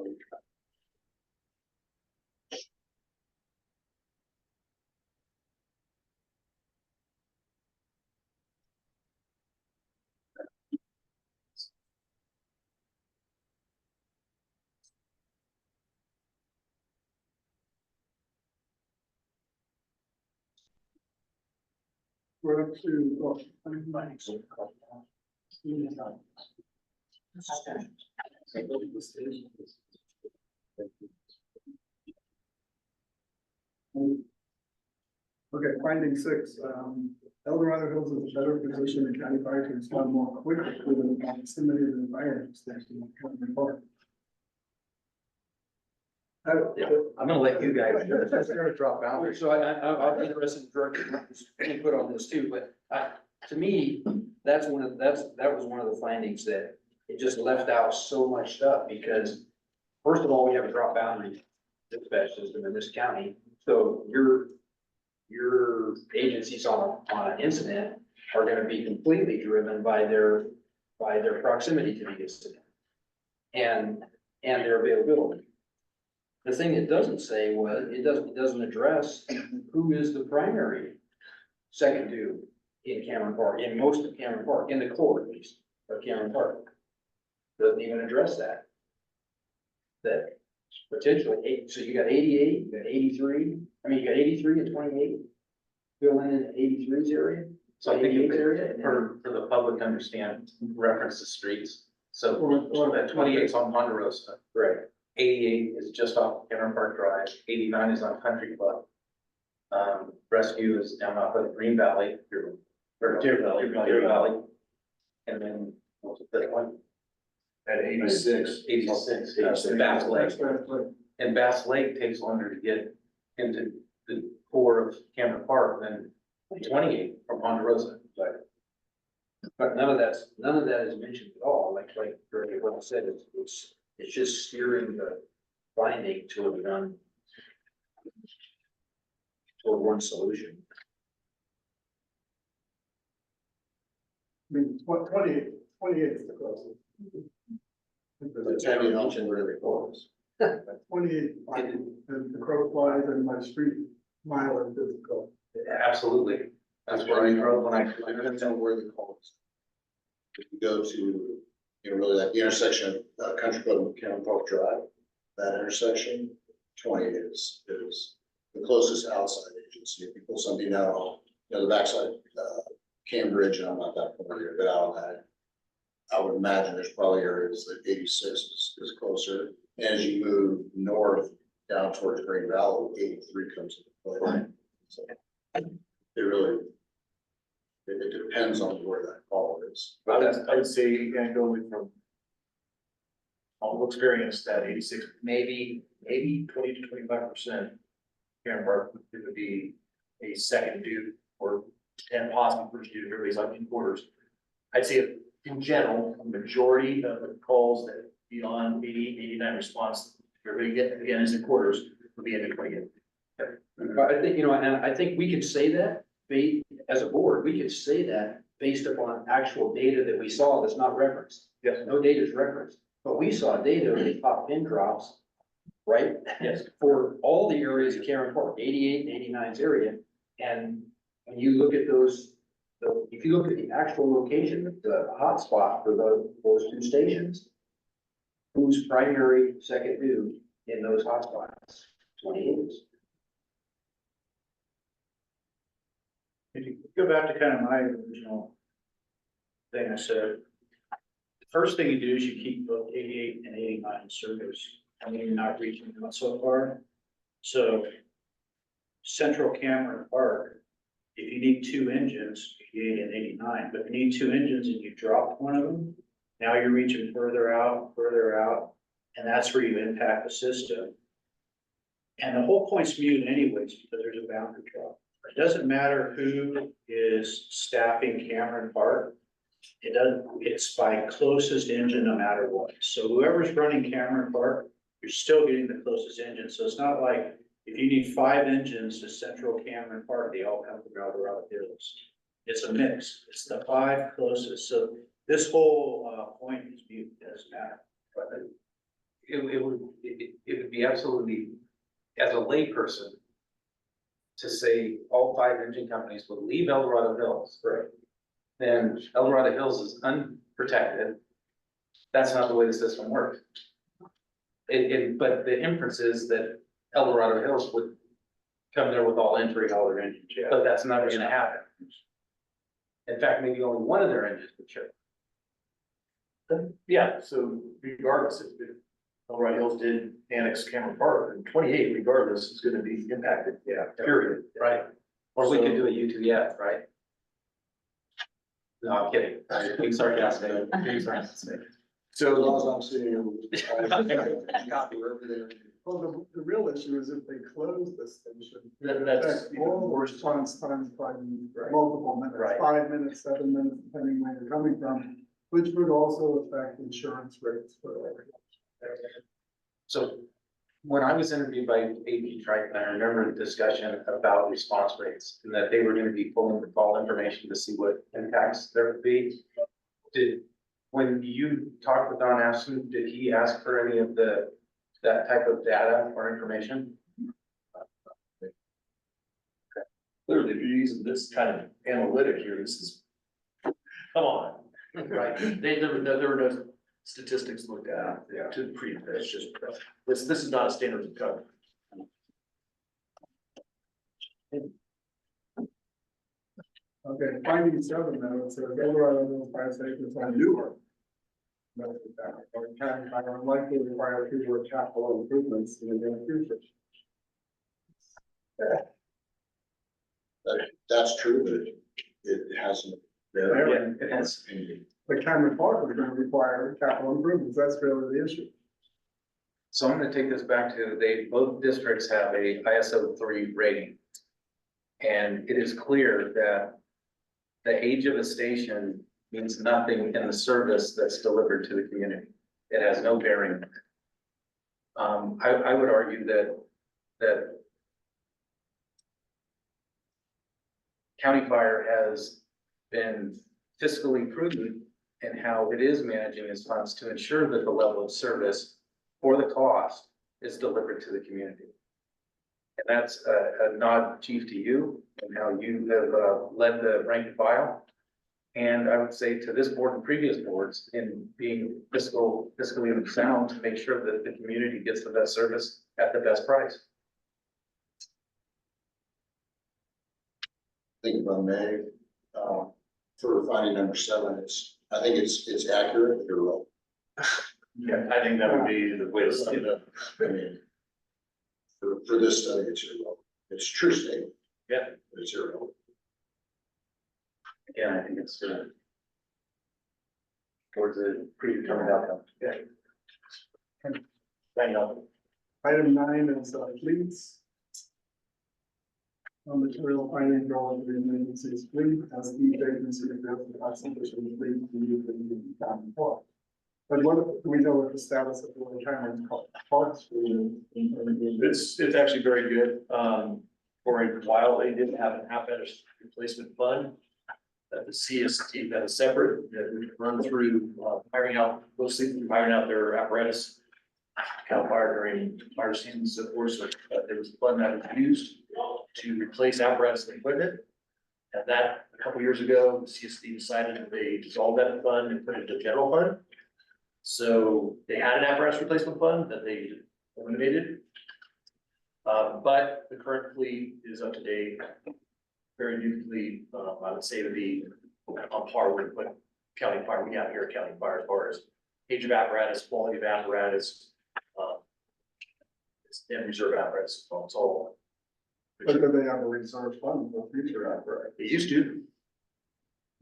We're up to, oh, okay, finding 6, Eldorado Hills is a better position in county fire to respond more quickly within the proximity of the fire station in County Park. I'm gonna let you guys, that's gonna drop out. So I'll be interested in direct input on this too, but to me, that was one of the findings that it just left out so much stuff because first of all, we have a drop boundary dispatch system in this county. So your agencies on an incident are gonna be completely driven by their proximity to the incident and their availability. The thing it doesn't say was, it doesn't address who is the primary second due in Cameron Park, in most of Cameron Park, in the core at least, of Cameron Park. Doesn't even address that. That potentially, so you got 88, you got 83, you got 83 and 28. Fill in 83's area. So I think 88's area. for the public to understand, reference the streets. So Or- that 28 is on Ponderosa. Right. 88 is just off Cameron Park Drive, 89 is on Country Club. Rescue is down off of Green Valley, or Deer Valley. And then, what's the fifth one? At 86. 86, That's Bass Lake. right. And Bass Lake takes longer to get into the core of Cameron Park than 28 from Ponderosa. But none of that is mentioned at all, like Greg well said, it's just steering the finding toward one solution. I mean, 28 is the closest. It's never mentioned where the report is. 28, and the crow flies and my street mile is difficult. Absolutely. That's where I drove when I. Depends on where the call is. If you go to, really that intersection of Country Club and Cameron Park Drive, that intersection, 20 is the closest outside agency. If you pull something out the backside, Cambridge, and I'm not that familiar, but out on that. I would imagine there's probably areas that 86 is closer. And as you move north down towards Green Valley, 83 comes into play. So it really, it depends on where that call is. I would say, anecdotally from all experience, that 86, maybe 20 to 25%. Karen Park would be a second due or and possibly first due, everybody's like in quarters. I'd say in general, a majority of the calls that beyond 89 response, everybody get again is in quarters, would be in 28. But I think, and I think we could say that, as a board, we could say that based upon actual data that we saw that's not referenced. Yes. No data is referenced, but we saw data of the top pin drops, right? Yes. For all the areas of Karen Park, 88 and 89's area, and when you look at those, if you look at the actual location, the hotspot for those two stations, who's primary, second due in those hotspots? 28. If you go back to kind of my original thing I said, the first thing you do is you keep both 88 and 89 in service, and you're not reaching out so far. So Central Cameron Park, if you need two engines, 88 and 89, but if you need two engines and you dropped one of them, now you're reaching further out, and that's where you impact the system. And the whole point's mute anyways, because there's a boundary drop. It doesn't matter who is staffing Cameron Park. It's by closest engine no matter what. So whoever's running Cameron Park, you're still getting the closest engine. So it's not like if you need 5 engines to Central Cameron Park, they all come from Eldorado Hills. It's a mix. It's the 5 closest. So this whole point is mute, doesn't matter. It would be absolutely, as a layperson, to say all 5 engine companies would leave El Dorado Hills. Right. Then El Dorado Hills is unprotected. That's not the way the system works. But the inference is that El Dorado Hills would come there with all their engines, but that's never gonna happen. In fact, maybe only one of their engines would show. Yeah, so regardless, if Elrod Hills did annex Cameron Park, and 28 regardless is gonna be impacted, period. Right. Or we could do a U2F, right? No, I'm kidding. Being sarcastic. Being sarcastic. So as long as I'm seeing. Well, the real issue is if they close the station. That's even All the worse. response times by multiple minutes, Right. 5 minutes, 7 minutes, depending where you're coming from, which would also affect insurance rates for everyone. So when I was interviewed by AP Triton, I remember the discussion about response rates and that they were gonna be pulling the call information to see what impacts there would be. When you talked with Don Ashton, did he ask for any of that type of data or information? Clearly, if you're using this kind of analytic here, this is, come on. Right. There were no statistics looked at to pre, it's just, this is not a standard of cover. Okay, finding 7 now, it says Eldorado Hills Fire Station is on newer. Or can, I would likely require fewer capital improvements in the near future. That's true, but it hasn't. Yeah, it has. But Cameron Park is gonna require capital improvements, that's really the issue. So I'm gonna take this back to, both districts have a ISO 3 rating. And it is clear that the age of a station means nothing in the service that's delivered to the community. It has no bearing. I would argue that County Fire has been fiscally prudent in how it is managing its funds to ensure that the level of service for the cost is delivered to the community. And that's a nod, Chief, to you and how you have led the rank and file. And I would say to this board and previous boards in being fiscally sound to make sure that the community gets the best service at the best price. think if I may, for finding number 7, I think it's accurate, but you're wrong. Yeah, I think that would be the way to sum it up. I mean, for this study, it's irrelevant. It's a true statement. Yeah. But it's irrelevant. Again, I think it's, Towards a predetermined outcome. Yeah. Thank you. Item 9 is fleets. Material finding role of the emergency fleet as the vacancy of the sufficient fleet to use the town park. But what do we know what the status of the retirement parks fleet is? It's actually very good. For a while, they didn't have an apparatus replacement fund. That the CST, that is separate, that we run through, hiring out, mostly hiring out their apparatus. Cal Fire during fire season, so forth, so there was a fund that was used to replace apparatus and equipment. And that, a couple years ago, the CSD decided that they dissolved that fund and put it into general fund. So they had an apparatus replacement fund that they eliminated. But the current fleet is up to date. Very new fleet, I would say to be on par with what county fire we have here at county fire as far as age of apparatus, quality of apparatus. And reserve apparatus, so it's all. But do they have a reserve fund for future apparatus? They used to.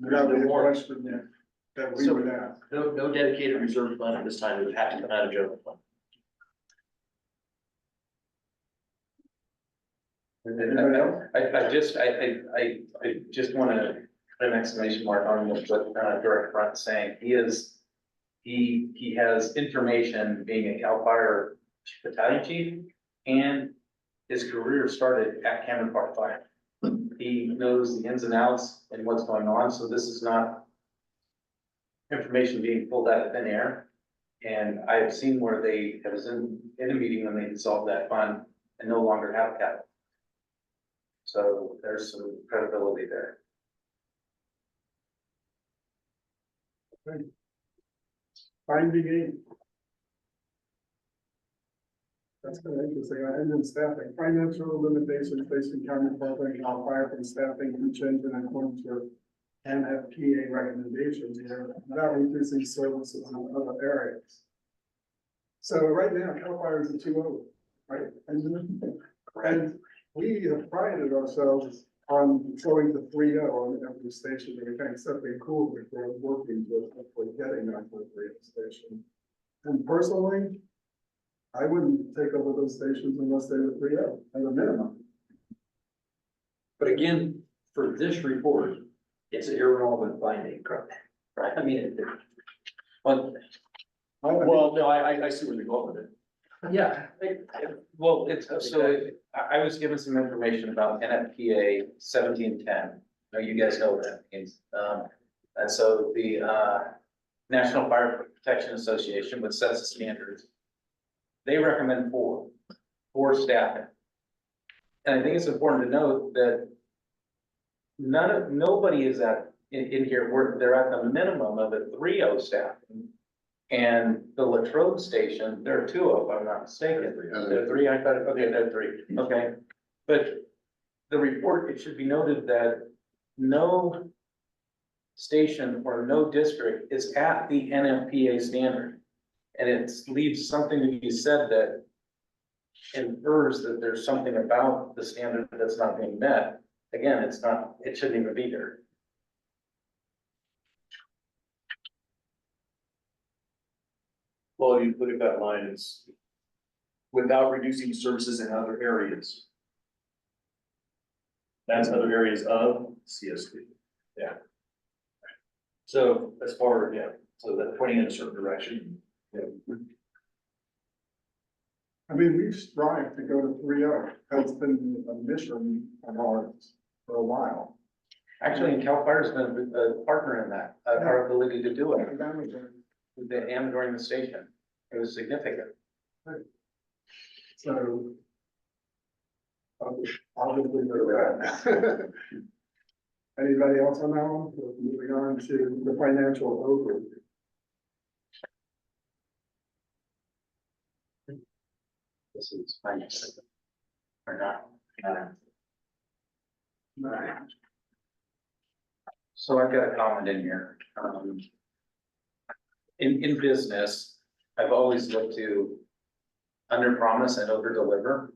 That would be a More. question that we So- would ask. No dedicated reserve fund at this time, it would have to come out of general fund. I just want to put an exclamation mark on what Director Brunt's saying. He has information being a CAL FIRE battalion chief, and his career started at Cameron Park Fire. He knows the ins and outs and what's going on, so this is not information being pulled out of thin air. And I have seen where I was in a meeting when they dissolved that fund and no longer have capital. So there's some credibility there. Finding eight. That's kind of interesting. Engine staffing, financial limitations facing county public and Cal Fire from staffing can change in accordance with NFPA recommendations here, without reducing services in other areas. So right now, Cal Fire is a 2-0, right? And we have prided ourselves on going to 3-0 on every station, and we think something cool that we're working with, hopefully getting that for 3-0 station. And personally, I wouldn't take over those stations unless they were 3-0 at a minimum. But again, for this report, it's an irrelevant finding, right? I mean, well, Well, no, I see where they're going with it. yeah, Well, I was given some information about NFPA 1710. Now you guys know what that means. And so the National Fire Protection Association, which sets the standards, they recommend four staffing. And I think it's important to note that nobody is in here, they're at the minimum of a 3-0 staffing. And the Latrobe station, there are 2 if I'm not mistaken. There are 3, I thought, okay, there are 3, okay. But the report, it should be noted that no station or no district is at the NFPA standard. And it leaves something to be said that infers that there's something about the standard that's not being met. Again, it shouldn't even be there. Well, you look at that line, it's without reducing services in other areas. That's other areas of CSD. Yeah. So as far, yeah, so that pointing in a certain direction. Yeah. I mean, we've strived to go to 3-0. That's been a mission of ours for a while. Actually, and CAL FIRE's been a partner in that, our ability to do it. And that was And during the station, it was significant. So. I'll just leave it at that. Anybody else on that one? Moving on to the financial overview. This is finance. Or not. Right. So I've got a comment in here. In business, I've always looked to under promise and over deliver.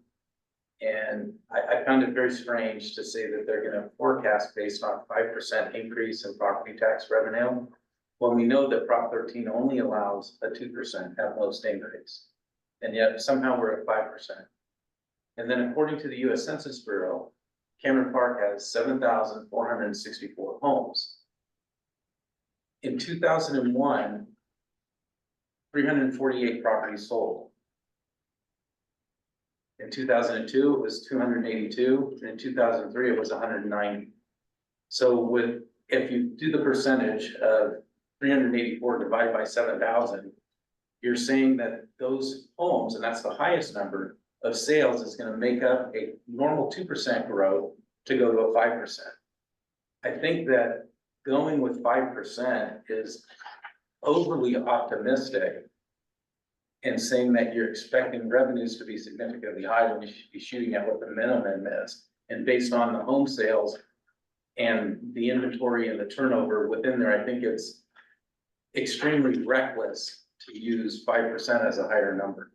And I found it very strange to say that they're gonna forecast based on 5% increase in property tax revenue. When we know that Prop 13 only allows a 2% at most increase. And yet somehow we're at 5%. And then according to the US Census Bureau, Cameron Park has 7,464 homes. In 2001, 348 properties sold. In 2002, it was 282, and in 2003, it was 190. So if you do the percentage of 384 divided by 7,000, you're saying that those homes, and that's the highest number of sales, is gonna make up a normal 2% growth to go to a 5%. I think that going with 5% is overly optimistic and saying that you're expecting revenues to be significantly higher when you should be shooting at what the minimum is. And based on the home sales and the inventory and the turnover within there, I think it's extremely reckless to use 5% as a higher number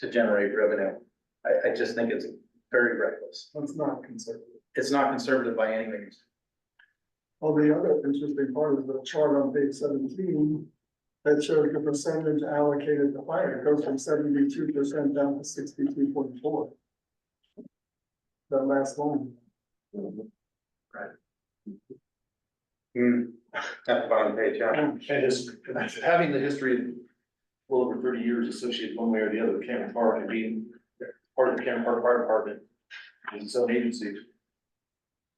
to generate revenue. I just think it's very reckless. That's not conservative. It's not conservative by any means. Well, the other interesting part is the chart on page 17 that shows the percentage allocated to fire. It goes from 72% down to 62.4. That last one. At the bottom page, yeah. And just having the history well over 30 years associated one way or the other with Cameron Park and being part of the Cameron Park Fire Department and its own agency.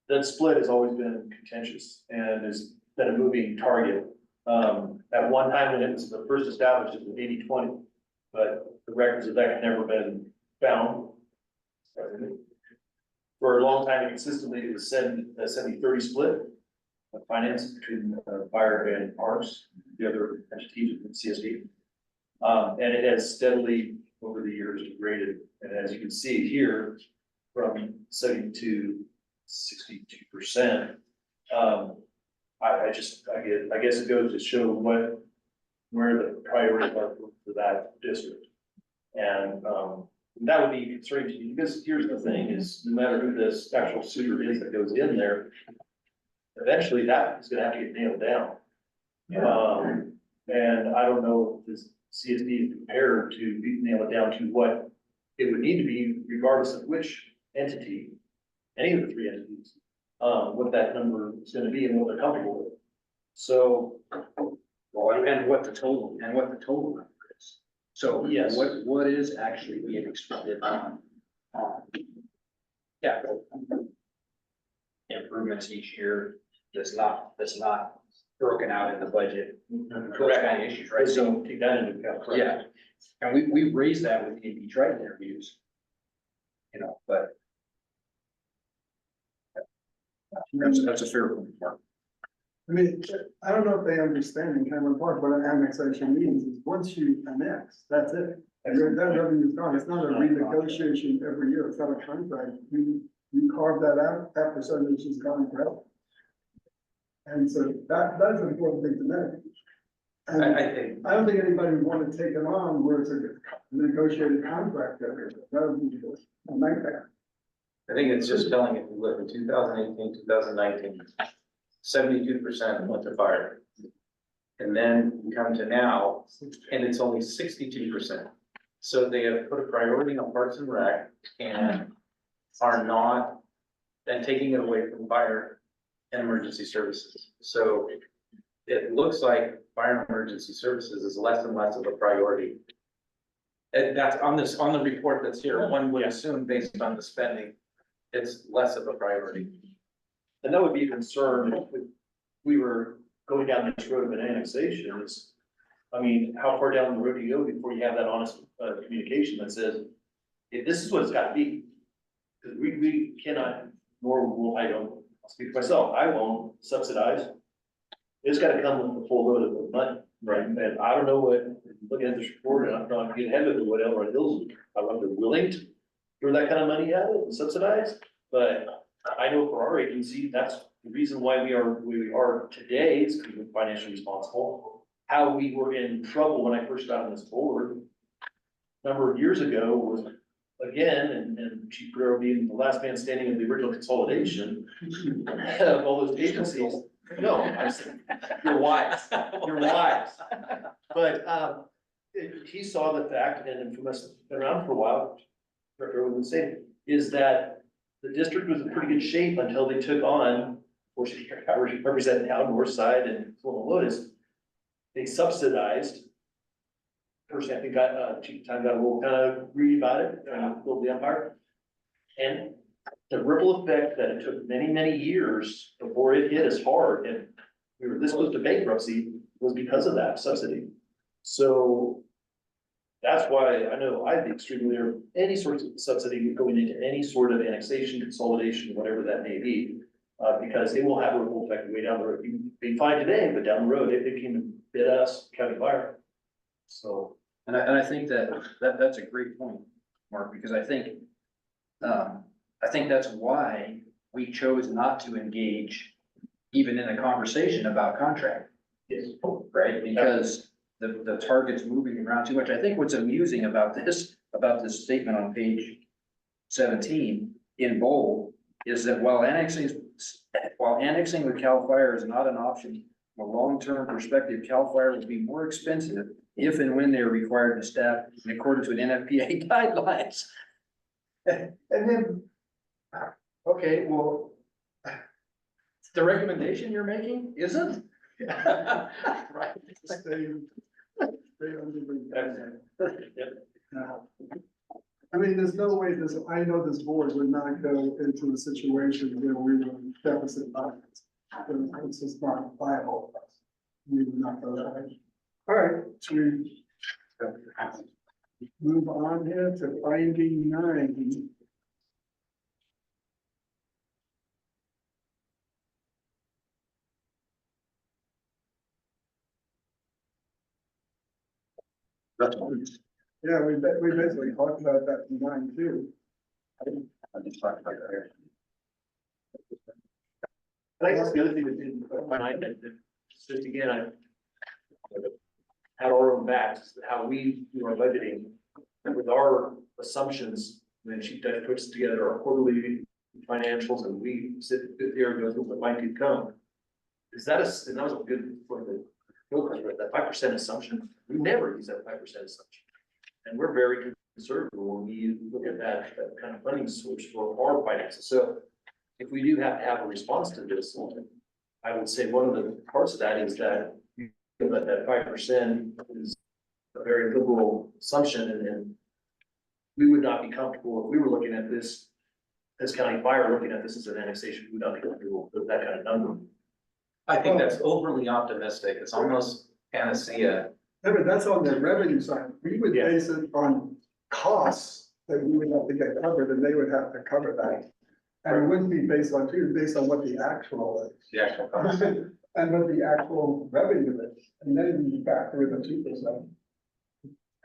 That split has always been contentious and has been a moving target. At one time when it was the first established, it was 80-20, but the records of that have never been found. For a long time, consistently, it was 70-30 split of finance between fire and parks, the other entities within CSD. And it has steadily over the years degraded. And as you can see here, from 70 to 62%. I guess it goes to show where the priorities are for that district. And that would be concerning to you, because here's the thing is, no matter who this actual suitor is that goes in there, eventually that is gonna have to get nailed down. And I don't know if this CSD is prepared to nail it down to what it would need to be regardless of which entity, any of the three entities, what that number is gonna be and what they're comfortable with. So. Well, and what the total number is. So Yes. what is actually being expended on capital improvements each year that's not broken out in the budget? Those kind of issues, right? So, Take that into account. correct? yeah, and we raised that with the AP Triton interviews. You know, but that's a fair point, Mark. I mean, I don't know if they understand in Cameron Park what an annexation means, is once you annex, that's it. That revenue's gone, it's not a renegotiation every year, it's not a contract, you carve that out, that percentage is gone forever. And so that's an important thing to know. And I think, I don't think anybody would want to take it on where it's a negotiated contract every year, that would be a nightmare. I think it's just telling, if you look at 2018, 2019, 72% went to fire. And then you come to now, and it's only 62%. So they have put a priority on Parks and Rec and are not, then taking it away from fire and emergency services. So it looks like fire and emergency services is less and less of a priority. And that's on the report that's here, one would assume based on the spending, it's less of a priority. And that would be a concern if we were going down this road of an annexation is, I mean, how far down the road do you go before you have that honest communication that says, if this is what it's gotta be? Because we cannot, nor will, I'll speak for myself, I won't subsidize. It's gotta come with the full load of money, right? And I don't know what, looking at this report, and I'm not getting ahead of it, what Elroy Hills, I don't know if they're willing to throw that kind of money at it and subsidize, but I know for our agency, that's the reason why we are today is because we're financially responsible. How we were in trouble when I first got on this board a number of years ago was, again, and Chief Guerrero being the last man standing in the original consolidation of all those agencies. No, I said, you're wise, you're wise. But, he saw the fact, and from us, been around for a while, Director was saying, is that the district was in pretty good shape until they took on, or I represent now North Side and Florida Lotus. They subsidized. Personally, I think Chief Time got a little kind of greedy about it, build the empire. And the ripple effect that it took many, many years before it hit us hard, and we were this close to bankruptcy, was because of that subsidy. So that's why I know I'd be extremely aware of any sort of subsidy going into any sort of annexation, consolidation, whatever that may be. Because it will have a ripple effect way down the road. You'd be fine today, but down the road, it came to bid us, county fire. So. And I think that's a great point, Mark, because I think that's why we chose not to engage even in a conversation about contract. Yes. Right, because the target's moving around too much. I think what's amusing about this statement on page 17 in bold is that while annexing with CAL FIRE is not an option, from a long-term perspective, CAL FIRE will be more expensive if and when they're required to staff in accordance with NFPA guidelines. And then, okay, well, the recommendation you're making isn't? Right. I mean, there's no way I know this board would not go into a situation where we were in deficit budgets. It's just not viable for us. We would not go that way. All right, so we move on here to finding 9. That's one. Yeah, we basically talked about that in 9 too. I just talked about that here. I guess the other thing that didn't put my mind, that just again, I had our own backs, how we do our budgeting with our assumptions. When Chief Judge puts together our quarterly financials and we sit there and go through what might come. And that was a good for the that 5% assumption. We never use that 5% assumption. And we're very conservative when we look at that kind of funding source for our finances. So if we do have to have a response to this, I would say one of the parts of that is that that 5% is a very liberal assumption, and we would not be comfortable if we were looking at this as county fire, looking at this as an annexation, we would not be comfortable with that kind of number. I think that's overly optimistic. It's almost panacea. Yeah, but that's on the revenue side. We would base it on costs that we would have to get covered, and they would have to cover that. And it wouldn't be based on what the actual is. The actual cost. And what the actual revenue is, and then you factor in the 2%.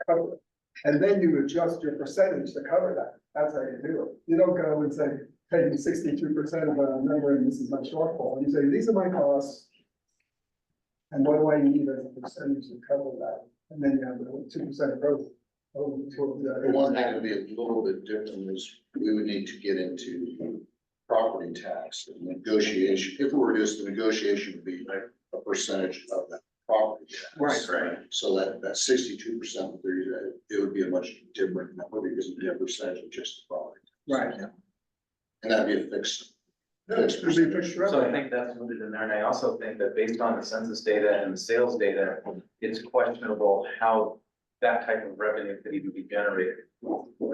Cover it. And then you adjust your percentage to cover that. That's how you do it. You don't go and say, taking 62% of a number and this is my shortfall. You say, these are my costs. And what do I need as a percentage to cover that? And then you have the 2% growth. The one thing that would be a little bit different is we would need to get into property tax and negotiation. If we were just, the negotiation would be like a percentage of that property tax. Right. So that 62%, it would be a much different number because it'd be a percentage of just the property. Right. And that'd be a fixed. No, it should be fixed So I revenue. think that's rooted in there, and I also think that based on the census data and the sales data, it's questionable how that type of revenue could even be generated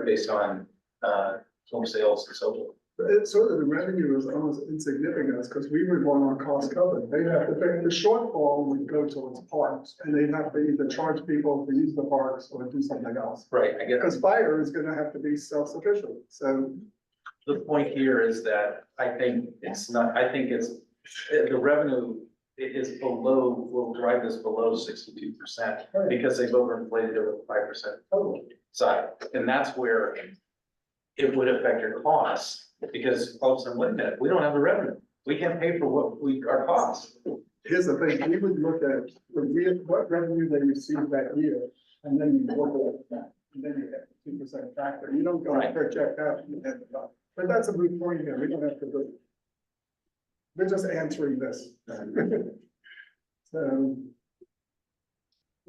based on home sales and so forth. It's sort of the revenue is almost insignificant because we would want our costs covered. They'd have to pay, the shortfall would go towards parks and they'd have to either charge people to use the parks or do something else. Right, I get Because fire is gonna have to be self-sufficient, so. the point here is that I think it's not, I think it's, the revenue is below, will drive this below 62% because they've overinflated it with 5% total side. And that's where it would affect your costs because all of a sudden, wait a minute, we don't have the revenue. We can pay for our costs. Here's the thing, we would look at what revenue they received that year, and then you work it that, and then you get 2% factor. You don't go and project out. But that's a moot point here. We don't have to do it. We're just answering this. So.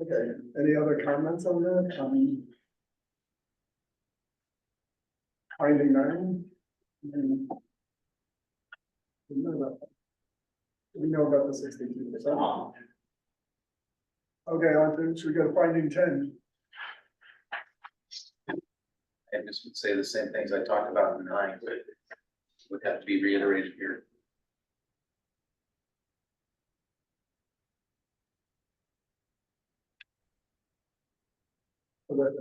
Okay, any other comments on that? Finding nine? We know about the 62%. Okay, on to, should we go to finding 10? I just would say the same things I talked about in 9, but would have to be reiterated here. So that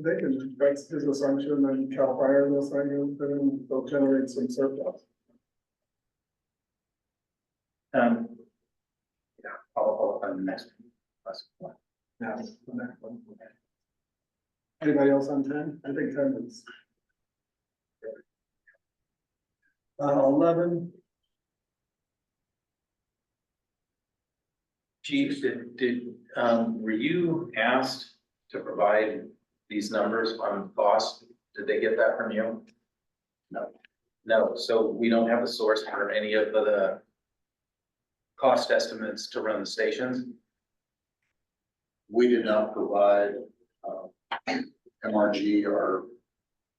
they can, that's his assumption, and Cal Fire will sign it, then they'll generate some surplus. Yeah, I'll on the next one. Yeah. the next one. Anybody else on 10? I think 10 is. 11. Chief, were you asked to provide these numbers on cost? Did they get that from you? No. No, so we don't have a source for any of the cost estimates to run the stations? We did not provide, MRG our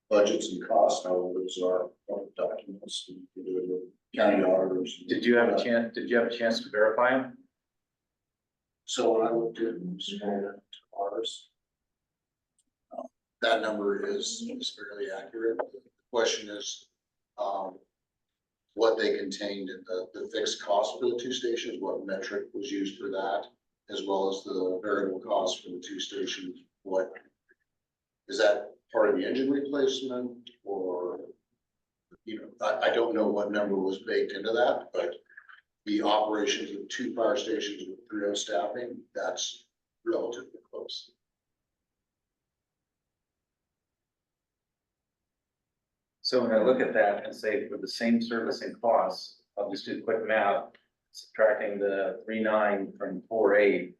budgets and costs, however, those are public documents. We do it with county auditors. Did you have a chance to verify them? So when I looked at ours, that number is fairly accurate. The question is, what they contained in the fixed cost for the 2 stations, what metric was used for that, as well as the variable cost for the 2 stations. What is that part of the engine replacement, or, you know, I don't know what number was baked into that, but the operations of 2 fire stations with 3 staffing, that's relatively close. So when I look at that and say for the same service and costs, I'll just do quick math, subtracting the 3.9 from 4.8.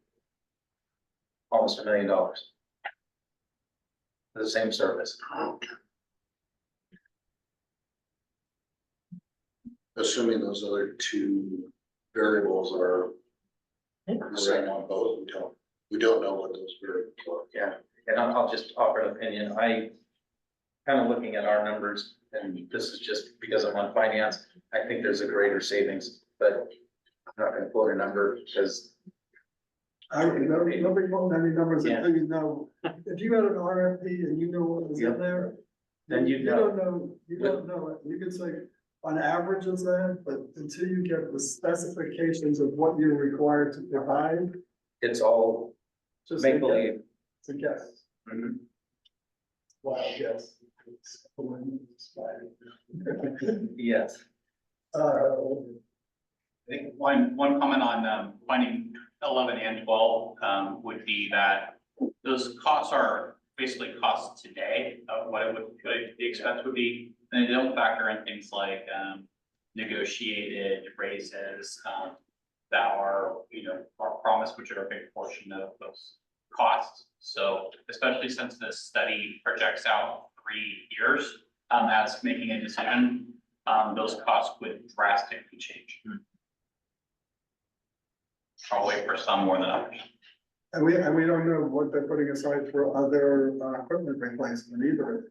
Almost $1 million. For the same service. Assuming those other 2 variables are the same on both, we don't know what those variables are. Yeah, and I'll just offer an opinion. I kind of looking at our numbers, and this is just because I'm on finance, I think there's a greater savings, but I'm not gonna quote a number because. Nobody quote any numbers Yeah. until you know, if you got an RFP and you know what was in Yep. there. Then you know. don't know, you don't know it. You can say on average is that, but until you get the specifications of what you're required to provide, It's all just make believe. it's a guess. Mhm. Wild guess. Yes. I think one comment on finding 11 and 12 would be that those costs are basically costs today of what the expense would be. And they don't factor in things like negotiated raises that are, are promised, which are a big portion of those costs. So especially since this study projects out 3 years as making a decision, those costs would drastically change. Probably for some more than others. And we don't know what they're putting aside for other equipment replacement either.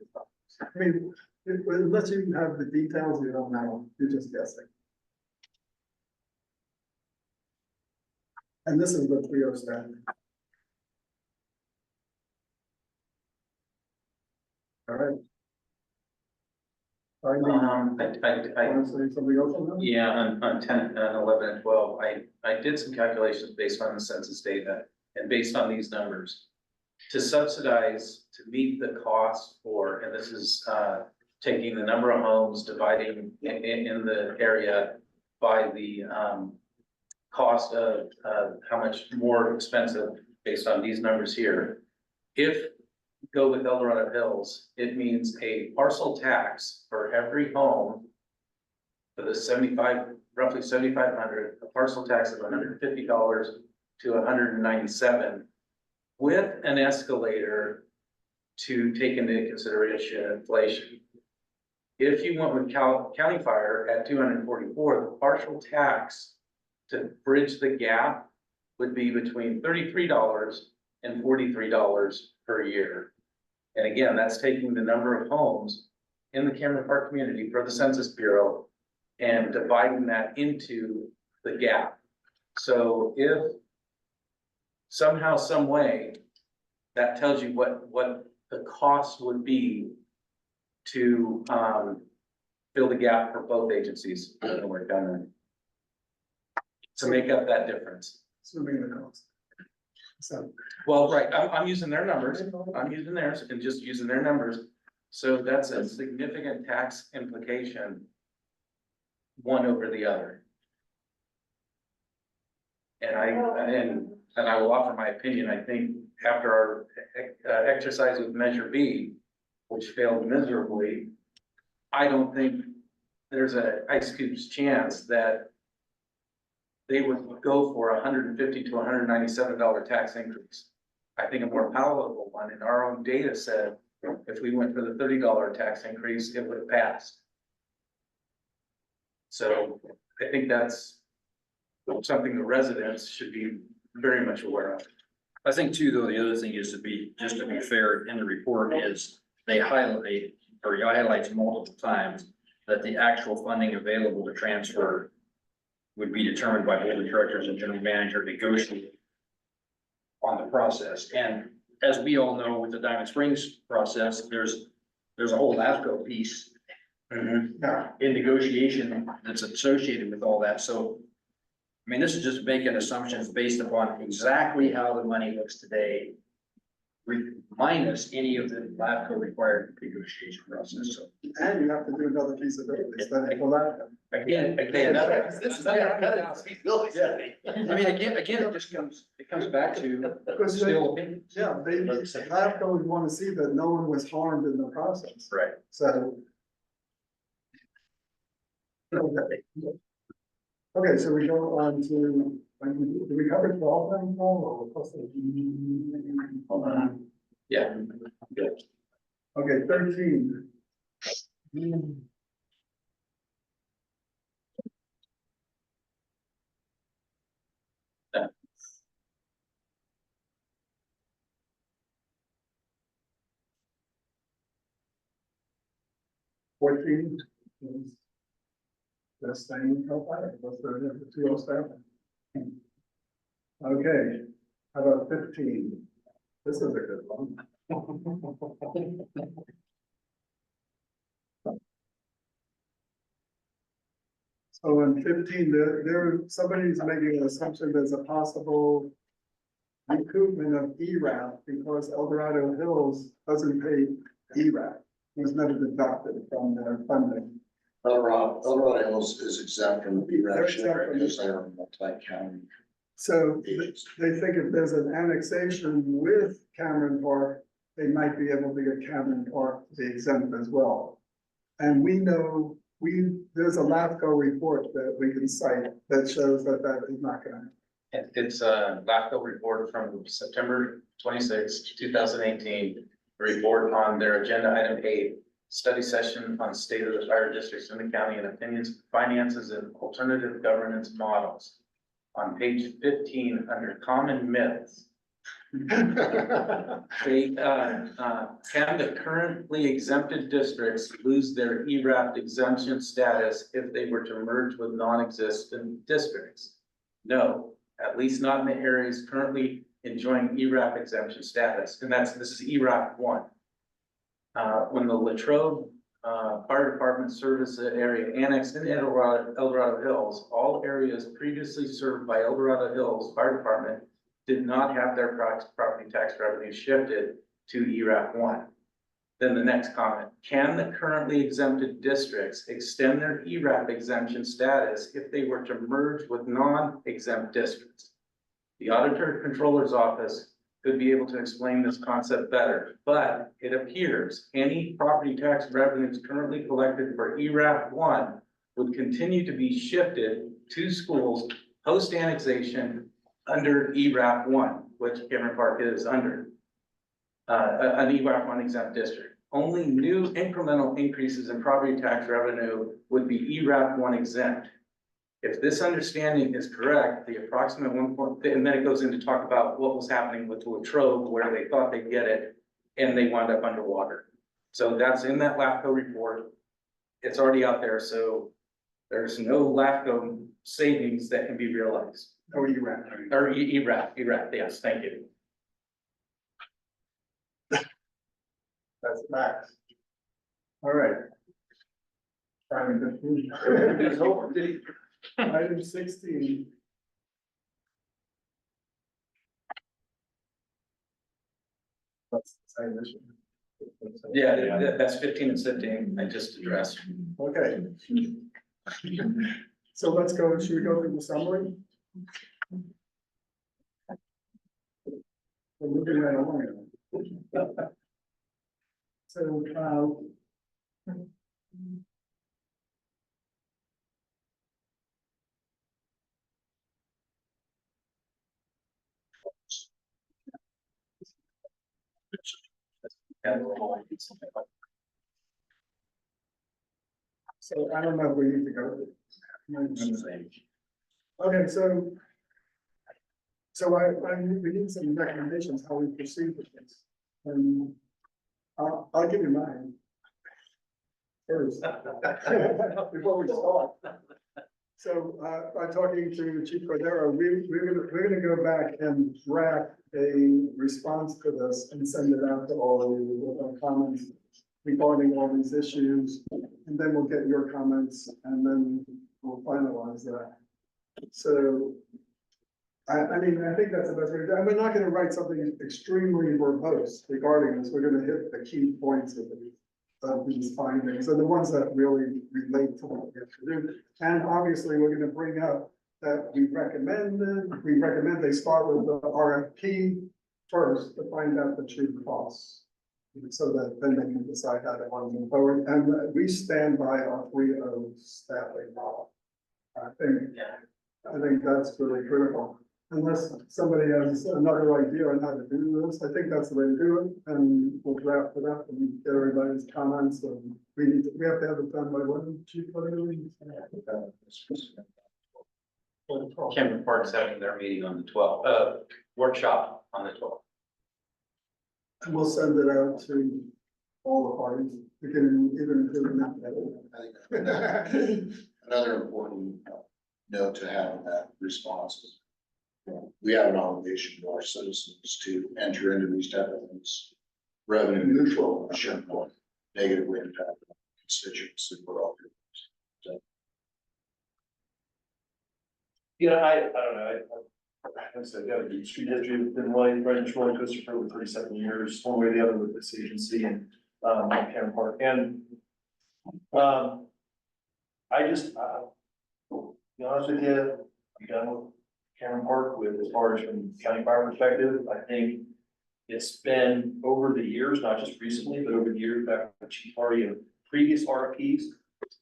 I mean, unless you have the details, you don't know, you're just guessing. And this is the 3 standard. All right. I Want to say something else on that? Yeah, on 10, 11, and 12, I did some calculations based on the census data and based on these numbers. To subsidize, to meet the cost for, and this is taking the number of homes, dividing in the area by the cost of how much more expensive based on these numbers here. If go with El Dorado Hills, it means a parcel tax for every home for the 75 roughly $7,500, a parcel tax of $150 to $197, with an escalator to take into consideration inflation. If you went with county fire at 244, the partial tax to bridge the gap would be between $33 and $43 per year. And again, that's taking the number of homes in the Cameron Park community for the Census Bureau and dividing that into the gap. So if somehow, some way, that tells you what the cost would be to, fill the gap for both agencies that we're done to make up that difference. Assuming the cost. So, Well, right, I'm using their numbers, I'm using theirs and just using their numbers. So that's a significant tax implication, one over the other. And I will offer my opinion. I think after our exercise with Measure B, which failed miserably, I don't think there's a ice cube's chance that they would go for $150 to $197 tax increase. I think a more palatable one in our own data said, if we went for the $30 tax increase, it would have passed. So I think that's something the residents should be very much aware of. I think too, though, the other thing is just to be fair, in the report is they highlight, or he highlights multiple times that the actual funding available to transfer would be determined by board of directors and general manager negotiating on the process. And as we all know, with the Diamond Springs process, there's a whole LAFCO piece in negotiation that's associated with all that. So, I mean, this is just making assumptions based upon exactly how the money looks today, minus any of the LAFCO required negotiation process. So and you have to do another feasibility study for that. again, This is another feasibility study. I mean, again, it comes back to Because they, still opinions. yeah, they, LAFCO would want to see that no one was harmed in the process. Right. So. Okay, so we go on to, do we cover 12 then, Paul, or? Hold on. Yeah. Okay, 13. Fourteen. That's staying in fire, what's the 207? Okay, how about 15? This is a good one. So in 15, somebody's making an assumption there's a possible recoupment of ERAP because El Dorado Hills doesn't pay ERAP. It was never deducted from their funding. El Dorado Hills is exempt from the They're BRAC exempt share from because the- they are multi-county So agents. they think if there's an annexation with Cameron Park, they might be able to get Cameron Park to be exempt as well. And we know, there's a LAFCO report that we can cite that shows that that is not gonna happen. It's a LAFCO report from September 26, 2018. A report on their agenda item 8, study session on state of the fire districts in the county and opinions, finances and alternative governance models. On page 15, under common myths, they, can the currently exempted districts lose their ERAP exemption status if they were to merge with non-existent districts? No, at least not in the areas currently enjoying ERAP exemption status, and this is ERAP 1. When the Latrobe Fire Department service area annexed in El Dorado Hills, all areas previously served by El Dorado Hills Fire Department did not have their property tax revenue shifted to ERAP 1. Then the next comment, can the currently exempted districts extend their ERAP exemption status if they were to merge with non-exempt districts? The Auditor Controller's Office could be able to explain this concept better, but it appears any property tax revenues currently collected for ERAP 1 would continue to be shifted to schools post annexation under ERAF one, which Cameron Park is under. An ERAF one exempt district. Only new incremental increases in property tax revenue would be ERAF one exempt. If this understanding is correct, the approximate 1 point, and then it goes into talk about what was happening with Latrobe, where they thought they'd get it, and they wound up underwater. So that's in that LAFCO report. It's already out there, so there's no LAFCO savings that can be realized. Oh, you ran. Or ERAF, yes, thank you. That's max. All right. Item 16. Yeah, that's 15 and 16, I just addressed. Okay. So let's go, should we go through the summary? We're moving right along. So, so I don't know if we need to go. Okay, so we need some recommendations how we proceed with this. And I'll give you mine. First. Before we start. So, by talking to Chief Cordero, we're gonna go back and draft a response to this and send it out to all of you with our comments regarding all these issues. And then we'll get your comments and then we'll finalize that. So, I mean, I think that's the best way to do it. We're not gonna write something extremely verbose regarding this. We're gonna hit the key points of these findings, and the ones that really relate to what we have to do. And obviously, we're gonna bring up that we recommend they start with the RFP first to find out the true costs. So that then they can decide how they want to move forward, and we stand by our 3-0 staffing model. I think that's really critical. Unless somebody has another idea on how to do this, I think that's the way to do it, and we'll draft it up and get everybody's comments, and we have to have it done by when, Chief? Cameron Park's having their meeting on the 12th, workshop on the 12th. And we'll send it out to all the parties, we can even include that. Another important note to have in that response is, we have an obligation to our citizens to enter into these type of things revenue neutral, shouldn't negatively impact constituents that we're all doing. Yeah, I don't know, I said, got a deep street history, been riding this roller coaster for over 37 years, one way or the other with this agency and, Cameron Park, and, I just, to be honest with you, I'm done with Cameron Park with, as far as from county fire perspective. I think it's been over the years, not just recently, but over the years back with Chief Hardy and previous RFPs,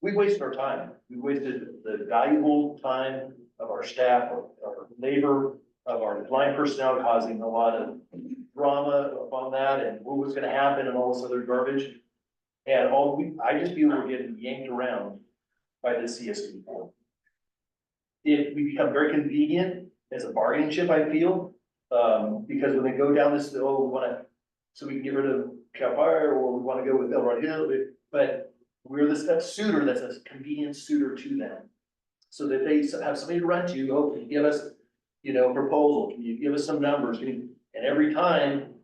we wasted our time. We wasted the valuable time of our staff, our labor, of our line personnel, causing a lot of drama on that and what was gonna happen and all this other garbage. And I just feel we're getting yanked around by the CSD board. If we become very convenient as a bargaining chip, I feel, because when they go down this, we wanna, so we can get rid of Cal Fire, or we wanna go with Elrod Hill, but we're that suitor, that's a convenient suitor to them. So that they have somebody to run to, oh, can you give us, proposal, can you give us some numbers, and every time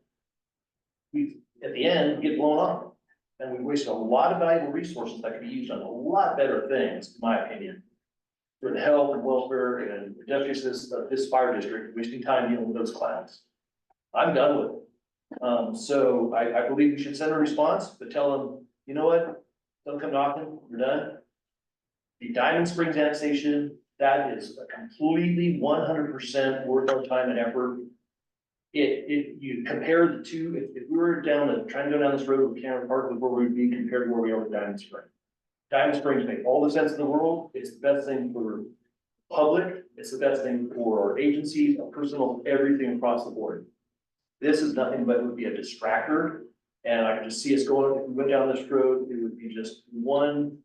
we, at the end, get blown off. And we wasted a lot of valuable resources that could be used on a lot better things, in my opinion. For the health and welfare and justice of this fire district, wasting time dealing with those clowns. I'm done with it. So I believe we should send a response, but tell them, you know what? Don't come knocking, we're done. The Diamond Springs annexation, that is a completely 100% worth our time and effort. You compare the two, if we were trying to go down this road with Cameron Park, with where we'd be compared to where we are with Diamond Springs. Diamond Springs make all the sense in the world. It's the best thing for public. It's the best thing for our agencies, our personal, everything across the board. This is nothing but would be a distractor. And I could just see us going, if we went down this road, it would be just one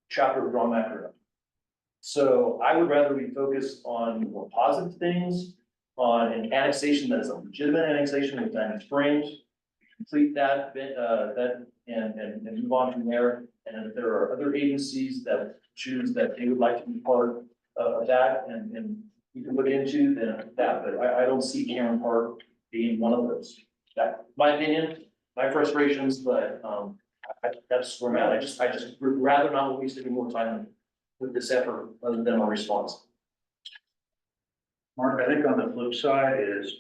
chapter of drama after another. So I would rather we focus on more positive things, on an annexation that is a legitimate annexation with Diamond Springs. Complete that, and move on from there. And if there are other agencies that choose that they would like to be part of that and you can look into, then that, but I don't see Cameron Park being one of those. That, my opinion, my frustrations, but, that's where I'm at. I just would rather not waste any more time with this effort other than my response. Mark, I think on the flip side is,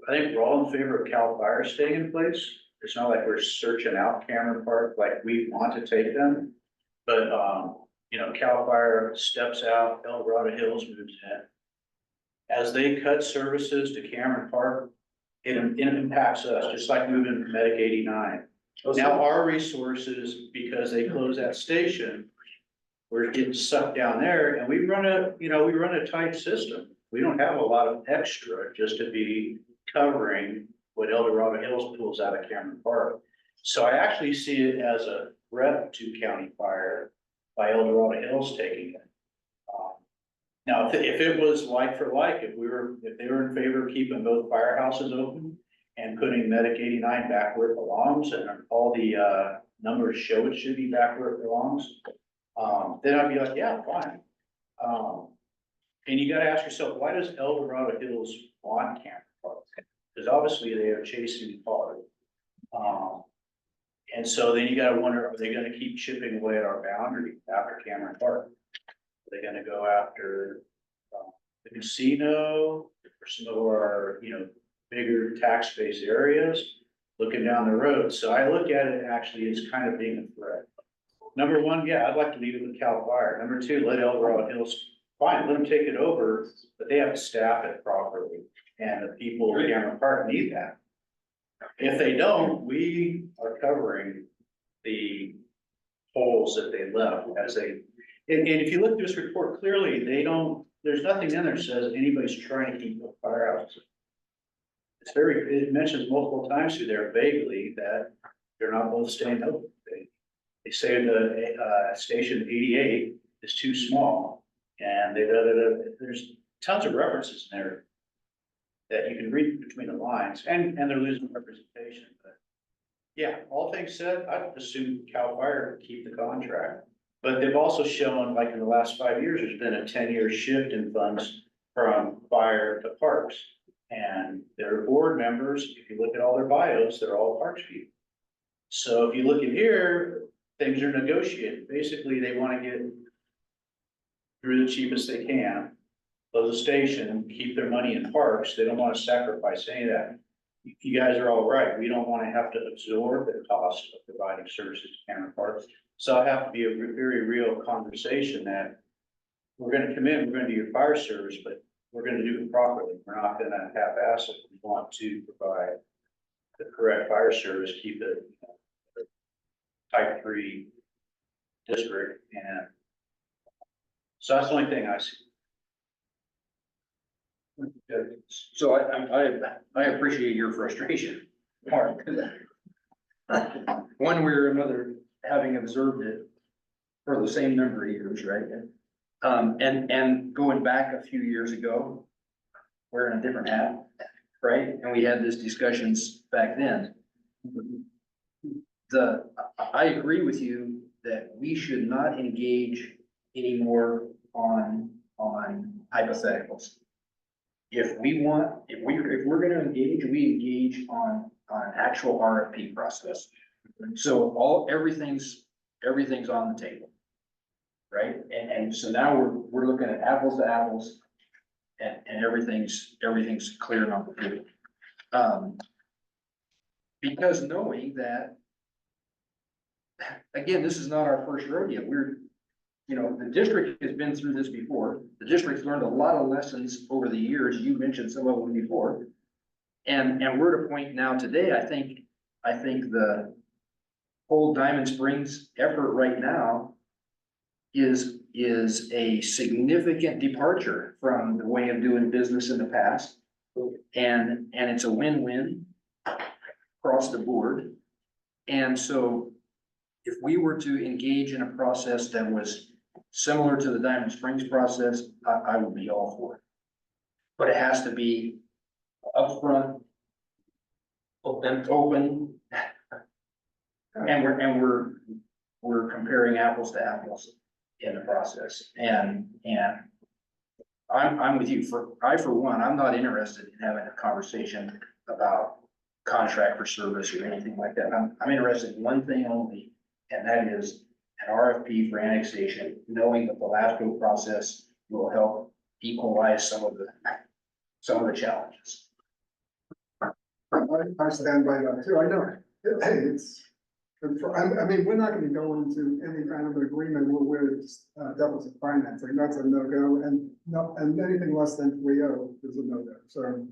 I think we're all in favor of Cal Fire staying in place. It's not like we're searching out Cameron Park like we want to take them. But, you know, Cal Fire steps out, El Dorado Hills moves in. As they cut services to Cameron Park, it impacts us, just like moving Medic 89. Now our resources, because they close that station, we're getting sucked down there and we run a tight system. We don't have a lot of extra just to be covering what El Dorado Hills pulls out of Cameron Park. So I actually see it as a threat to County Fire by El Dorado Hills taking it. Now, if it was like for like, if they were in favor of keeping both firehouses open and putting Medic 89 back where it belongs, and all the numbers show it should be back where it belongs, then I'd be like, yeah, fine. And you gotta ask yourself, why does El Dorado Hills want Cameron Park? Because obviously they are chasing hard. And so then you gotta wonder, are they gonna keep chipping away at our boundary after Cameron Park? Are they gonna go after the casino or some of our, bigger tax base areas looking down the road? So I look at it actually as kind of being a threat. Number one, yeah, I'd like to leave it with Cal Fire. Number two, let El Dorado Hills, fine, let them take it over, but they have to staff it properly. And the people in Cameron Park need that. If they don't, we are covering the holes that they left as they, and if you look at this report clearly, there's nothing in there that says anybody's trying to keep the firehouses. It mentions multiple times through there vaguely that they're not both staying open. They say the station 88 is too small, and there's tons of references in there that you can read between the lines, and they're losing representation. But yeah, all things said, I'd assume Cal Fire would keep the contract. But they've also shown, like in the last 5 years, there's been a 10-year shift in funds from fire to parks. And their board members, if you look at all their bios, they're all parks people. So if you look at here, things are negotiated. Basically, they want to get through the cheapest they can, close the station, keep their money in parks. They don't want to sacrifice any of that. You guys are all right. We don't want to have to absorb the cost of providing services to Cameron Parks. So I have to be a very real conversation that we're going to come in, we're going to do your fire service, but we're going to do it properly. We're not going to half-ass it. We want to provide the correct fire service, keep it type 3 district. And so that's the only thing I see. So I appreciate your frustration, Mark. One way or another, having observed it for the same number of years, right? And going back a few years ago, wearing a different hat, right? And we had these discussions back then. I agree with you that we should not engage anymore on hypotheticals. If we're gonna engage, we engage on an actual RFP process. So everything's on the table. Right? And so now we're looking at apples to apples and everything's clear on the field. Because knowing that, again, this is not our first rodeo. The district has been through this before. The district's learned a lot of lessons over the years. You mentioned some of them before. And we're at a point now today, I think the whole Diamond Springs effort right now is a significant departure from the way of doing business in the past. And it's a win-win across the board. And so if we were to engage in a process that was similar to the Diamond Springs process, I would be all for it. But it has to be upfront, open. And we're comparing apples to apples in the process. And I'm with you for one, I'm not interested in having a conversation about contract for service or anything like that. I'm interested in one thing only, and that is an RFP for annexation, knowing that the LAFCO process will help equalize some of the challenges. I stand by that too, I know, hey, I mean, we're not gonna go into any kind of agreement where it's deficit financing, that's a no-go, and anything less than 3.0 is a no-go, so.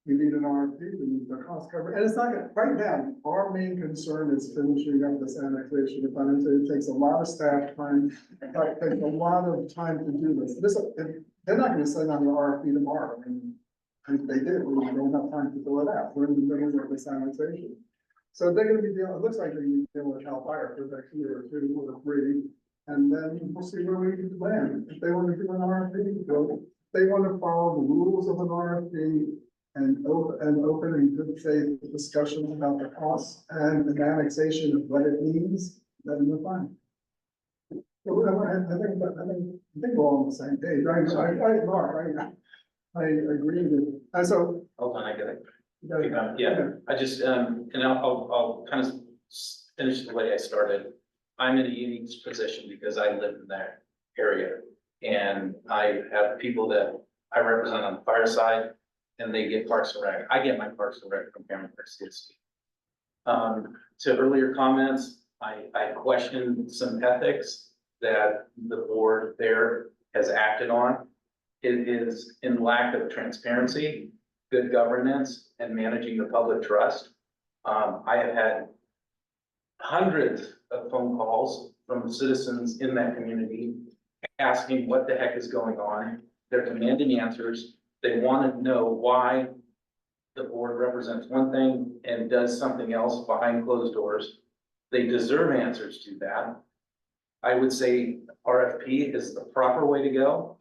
We need an RFP, we need the cost cover, and it's not gonna, right now, our main concern is finishing up this annexation. If I it takes a lot of staff time, it takes a lot of time to do this. They're not gonna send out an RFP tomorrow, I mean, if they did, we don't have time to fill it out, we're in the middle of this annexation. So they're gonna be dealing, it looks like they're gonna be dealing with Cal Fire for the next year or 2 or 3, and then we'll see where we land. If they wanna do an RFP, well, if they wanna follow the rules of an RFP, and open and good faith discussions about the costs and the annexation of what it means, then we're fine. So I think we're all on the same page, right? Mark, I agree with you. And so. Hold on, I get it. Yeah. Yeah, I just, and I'll kind of finish the way I started. I'm in a unique position because I live in that area. And I have people that I represent on the fire side, and they get Parks and Rec. I get my Parks and Rec from Cameron Park CSD. To earlier comments, I questioned some ethics that the board there has acted on. It is in lack of transparency, good governance, and managing the public trust. I have had hundreds of phone calls from citizens in that community asking what the heck is going on. They're demanding answers. They want to know why the board represents one thing and does something else behind closed doors. They deserve answers to that. I would say RFP is the proper way to go.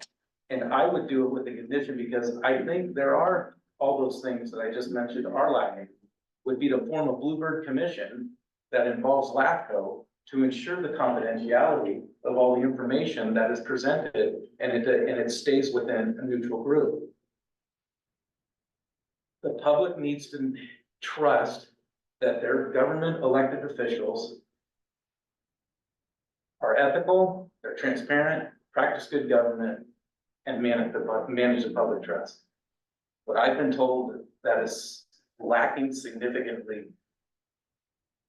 And I would do it with a condition because I think there are all those things that I just mentioned are lacking. Would be to form a Bluebird commission that involves LAFCO to ensure the confidentiality of all the information that is presented and it stays within a neutral group. The public needs to trust that their government elected officials are ethical, they're transparent, practice good government, and manage the public trust. What I've been told that is lacking significantly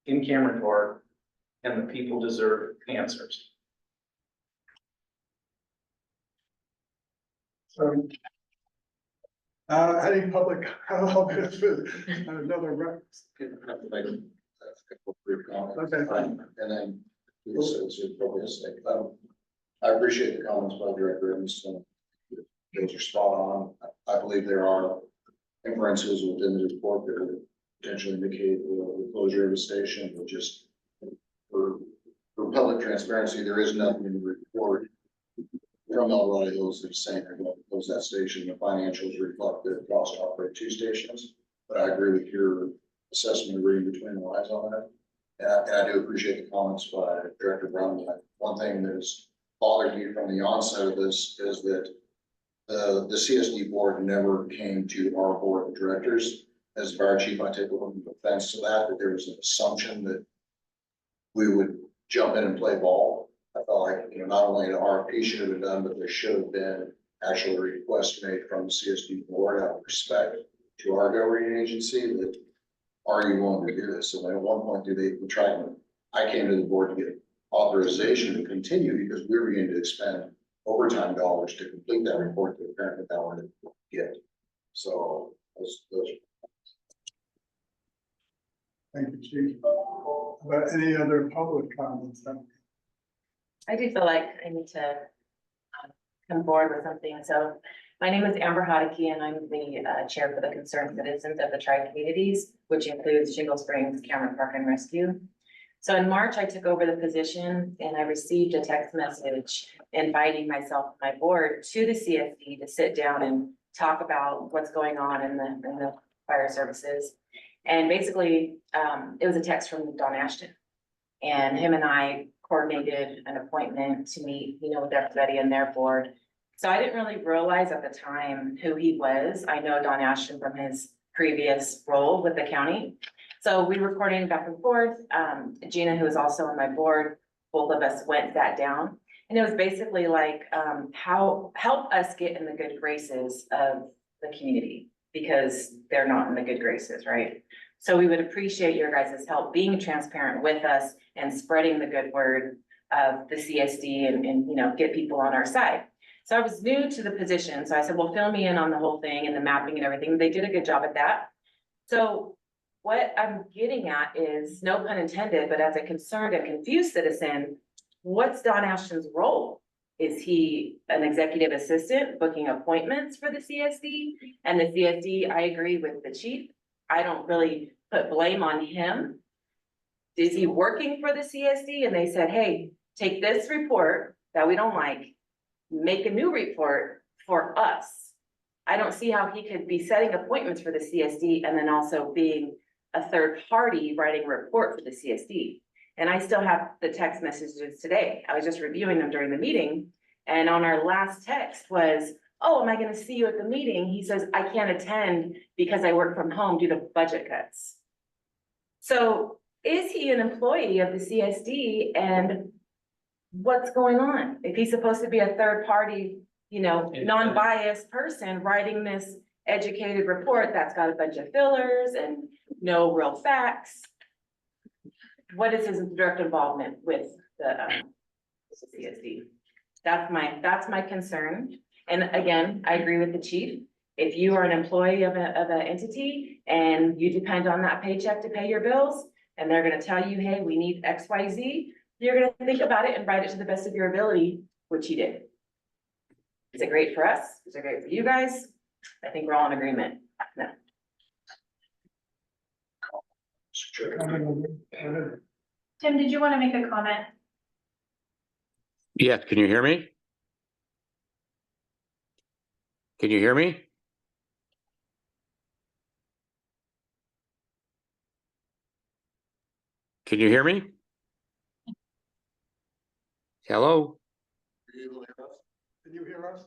in Cameron Park, and the people deserve answers. So. Any public, another reference. Brief comment. Okay, fine. And then, it's probably a stake. I appreciate the comments by Director Evanston. Those are spot on. I believe there are inferences within the report that would potentially indicate the closure of a station, but just for public transparency, there is nothing in the report from El Dorado Hills that's saying they're going to close that station. The financials reflect the cost to operate 2 stations, but I agree with your assessment of reading between the lines on that. And I do appreciate the comments by Director Brown. One thing that has bothered me from the onset of this is that the CSD board never came to our board of directors. As fire chief, I take a little offense to that there was an assumption that we would jump in and play ball. I felt like, not only an RFP should have been done, but there should have been actual request made from the CSD board out of respect to our governing agency that, are you willing to do this? And at one point, I came to the board to get authorization to continue because we were going to expend overtime dollars to complete that report that apparently that one didn't get. So those. Thank you, Chief. But any other public comments? I do feel like I need to come forward with something. So my name is Amber Hodeke and I'm the chair for the Concerned Citizens of the Tri-Communities, which includes Shingle Springs, Cameron Park and Rescue. So in March, I took over the position and I received a text message inviting myself and my board to the CSD to sit down and talk about what's going on in the fire services. And basically, it was a text from Don Ashton. And him and I coordinated an appointment to meet, with everybody in their board. So I didn't really realize at the time who he was. I know Don Ashton from his previous role with the county. So we were coordinating back and forth. Gina, who is also on my board, both of us went that down. And it was basically like, help us get in the good graces of the community because they're not in the good graces, right? So we would appreciate your guys' help being transparent with us and spreading the good word of the CSD and get people on our side. So I was new to the position. So I said, well, fill me in on the whole thing and the mapping and everything. They did a good job at that. So what I'm getting at is, no pun intended, but as a concerned and confused citizen, what's Don Ashton's role? Is he an executive assistant booking appointments for the CSD? And the CSD, I agree with the chief. I don't really put blame on him. Is he working for the CSD? And they said, hey, take this report that we don't like, make a new report for us. I don't see how he could be setting appointments for the CSD and then also being a third party writing a report for the CSD. And I still have the text messages today. I was just reviewing them during the meeting. And on our last text was, oh, am I gonna see you at the meeting? He says, I can't attend because I work from home due to budget cuts. So is he an employee of the CSD and what's going on? If he's supposed to be a third party, non-biased person writing this educated report that's got a bunch of fillers and no real facts. What is his direct involvement with the CSD? That's my concern. And again, I agree with the chief. If you are an employee of an entity and you depend on that paycheck to pay your bills, and they're gonna tell you, hey, we need X, Y, Z, you're gonna think about it and write it to the best of your ability, which he did. Is it great for us? Is it great for you guys? I think we're all in agreement. No. Tim, did you want to make a comment? Yes, can you hear me? Can you hear me? Can you hear me? Hello? Can you hear us?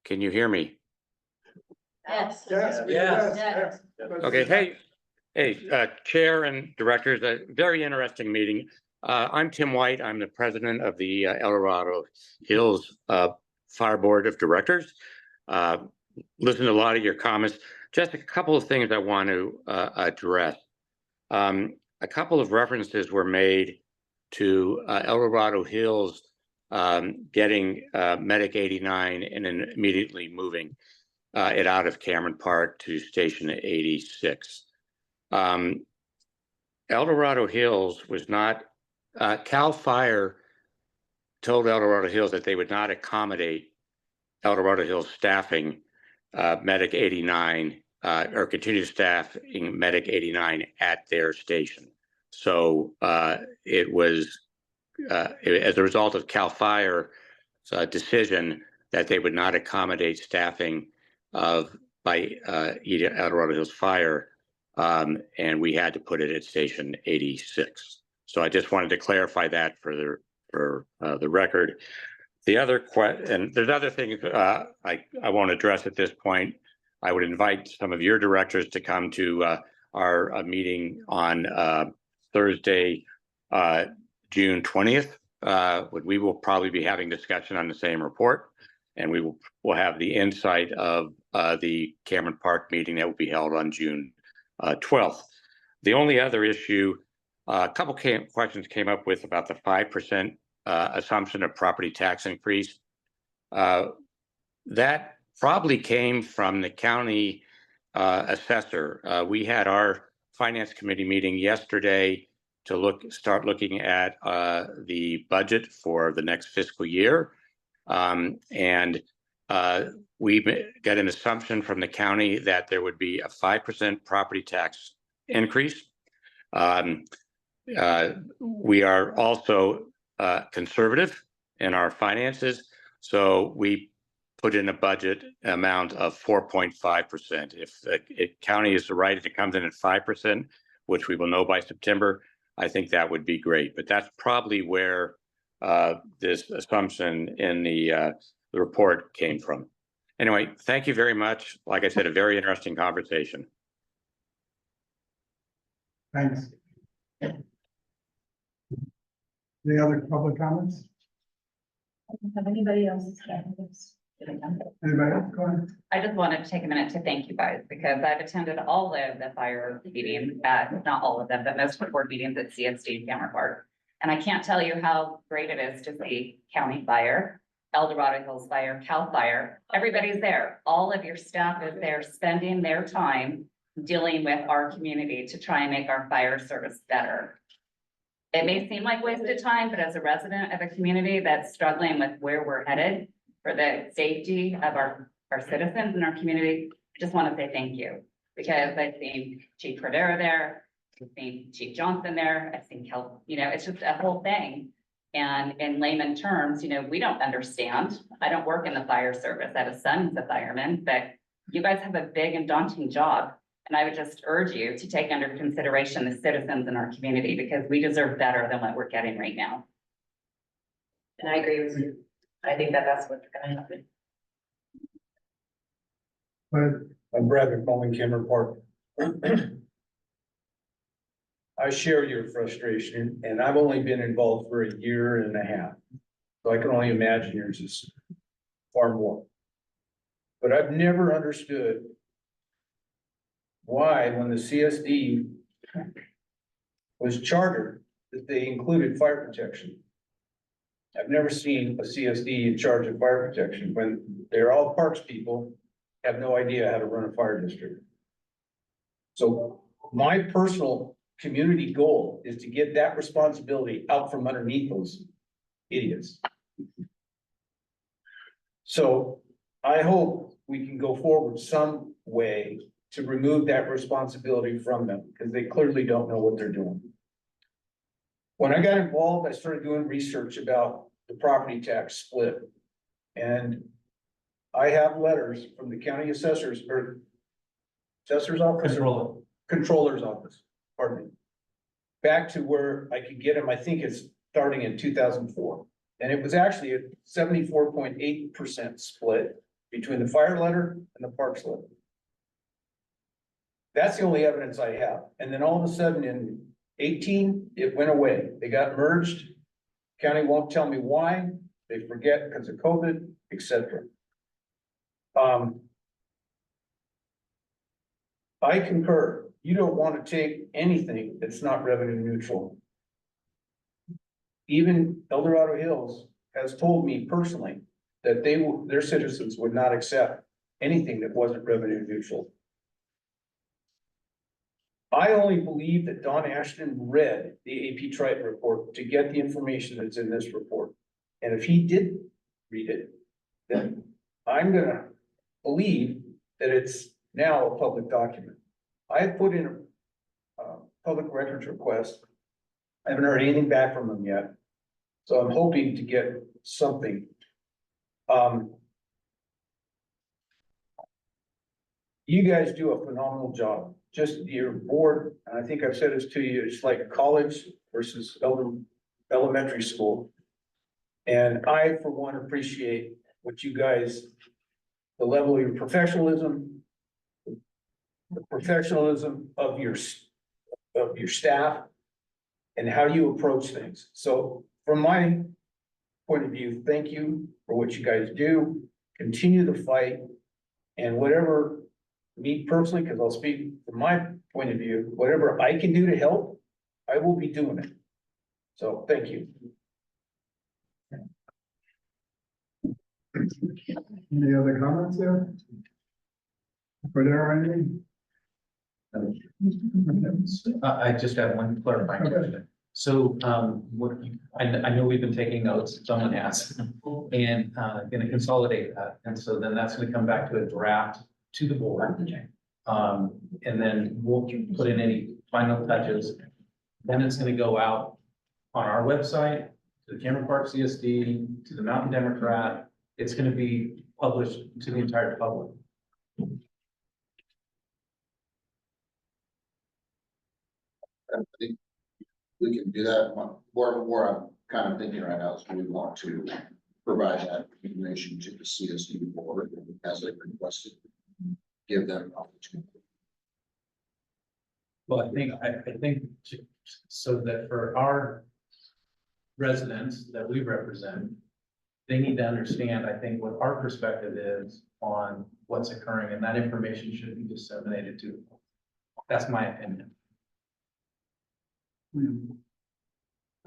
Can you hear me? Yes. Yes. Yes. Okay, hey, Chair and Directors, a very interesting meeting. I'm Tim White. I'm the president of the El Dorado Hills Fire Board of Directors. Listened to a lot of your comments. Just a couple of things I want to address. A couple of references were made to El Dorado Hills getting Medic 89 and then immediately moving it out of Cameron Park to Station 86. El Dorado Hills was not, CAL FIRE told El Dorado Hills that they would not accommodate El Dorado Hills staffing Medic 89 or continue staffing Medic 89 at their station. So it was as a result of CAL FIRE's decision that they would not accommodate staffing by El Dorado Hills Fire, and we had to put it at Station 86. So I just wanted to clarify that for the record. The other and there's other things I won't address at this point. I would invite some of your directors to come to our meeting on Thursday, June 20th, when we will probably be having discussion on the same report, and we will have the insight of the Cameron Park meeting that will be held on June 12th. The only other issue, a couple questions came up with about the 5% assumption of property tax increase. That probably came from the county assessor. We had our finance committee meeting yesterday start looking at the budget for the next fiscal year. And we got an assumption from the county that there would be a 5% property tax increase. We are also conservative in our finances, so we put in a budget amount of 4.5%. If the county is right, if it comes in at 5%, which we will know by September, I think that would be great. But that's probably where this assumption in the report came from. Anyway, thank you very much. Like I said, a very interesting conversation. Thanks. Any other public comments? I don't have anybody else's hands. Anybody else? Go ahead. I just wanted to take a minute to thank you guys because I've attended all of the fire meetings, not all of them, but most of the board meetings at CSD Cameron Park. And I can't tell you how great it is to see County Fire, El Dorado Hills Fire, CAL FIRE. Everybody's there. All of your staff is there spending their time dealing with our community to try and make our fire service better. It may seem like wasted time, but as a resident of a community that's struggling with where we're headed for the safety of our citizens in our community, I just want to say thank you. Because I've seen Chief Cordero there, I've seen Chief Johnson there, I've seen Kel, it's just a whole thing. And in layman terms, we don't understand. I don't work in the fire service. I have a son who's a fireman, but you guys have a big and daunting job. And I would just urge you to take under consideration the citizens in our community because we deserve better than what we're getting right now. And I agree with you. I think that that's what's gonna happen. But I'm Brad McMullen, Cameron Park. I share your frustration, and I've only been involved for a year and a half. So I can only imagine yours is far more. But I've never understood why, when the CSD was chartered, that they included fire protection. I've never seen a CSD in charge of fire protection when they're all parks people, have no idea how to run a fire district. So my personal community goal is to get that responsibility out from underneath those idiots. So I hope we can go forward some way to remove that responsibility from them, because they clearly don't know what they're doing. When I got involved, I started doing research about the property tax split. And I have letters from the county assessor's office, or controller's office, pardon me. Back to where I could get them, I think it's starting in 2004. And it was actually a 74.8% split between the fire letter and the parks letter. That's the only evidence I have. And then all of a sudden in 18, it went away. They got merged. County won't tell me why. They forget because of COVID, etc. I concur. You don't want to take anything that's not revenue neutral. Even El Dorado Hills has told me personally that their citizens would not accept anything that wasn't revenue neutral. I only believe that Don Ashton read the AP Triton report to get the information that's in this report. And if he did read it, then I'm gonna believe that it's now a public document. I put in a public records request. I haven't heard anything back from them yet. So I'm hoping to get something. You guys do a phenomenal job. Just your board, and I think I've said this to you, it's like college versus elementary school. And I, for one, appreciate what you guys, the level of your professionalism, the professionalism of your staff, and how you approach things. So from my point of view, thank you for what you guys do. Continue the fight, and whatever, me personally, because I'll speak from my point of view, whatever I can do to help, I will be doing it. So thank you. any other comments there? Were there any? I just have one clarifying question. So, I know we've been taking notes, someone has, and, gonna consolidate that, and so then that's gonna come back to a draft to the board. And then we'll put in any final touches. Then it's gonna go out on our website, to the Cameron Park CSD, to the Mountain Democrat. It's gonna be published to the entire public. I think we can do that. More I'm kind of thinking right now is we want to provide that information to the CSD board as they requested. Give them an opportunity. Well, I think so that for our residents that we represent, they need to understand, I think, what our perspective is on what's occurring, and that information should be disseminated to them. That's my opinion.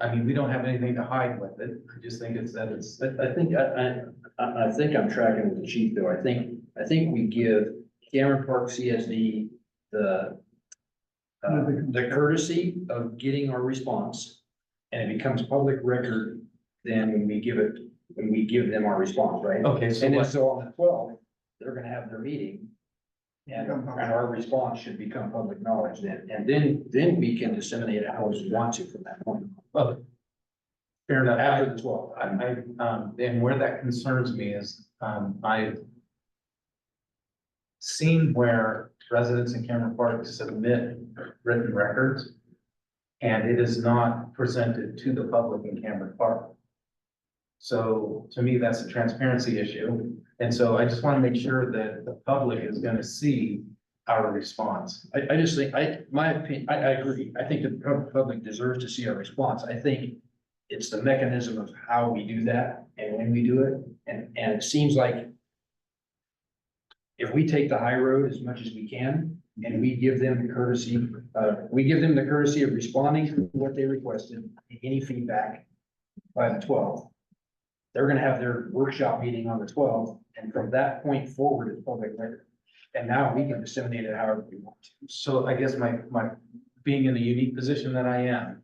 I mean, we don't have anything to hide with it. I just think it's that it's. I think I'm tracking with the chief though. I think we give Cameron Park CSD the courtesy of getting our response, and it becomes public record then when we give them our response, right? Okay, so And then what, so on the 12th, they're gonna have their meeting. And our response should become public knowledge then, and then we can disseminate it how we want to from that point. fair enough. After the 12th. And where that concerns me is, I've seen where residents in Cameron Park submit written records, and it is not presented to the public in Cameron Park. So to me, that's a transparency issue. And so I just want to make sure that the public is going to see our response. I just think, my opinion, I agree. I think the public deserves to see our response. I think it's the mechanism of how we do that and when we do it. And it seems like if we take the high road as much as we can and we give them the courtesy, of responding to what they requested, any feedback by the 12th, they're gonna have their workshop meeting on the 12th. And from that point forward, it's public record. And now we can disseminate it however we want to. So I guess my being in the unique position that I am,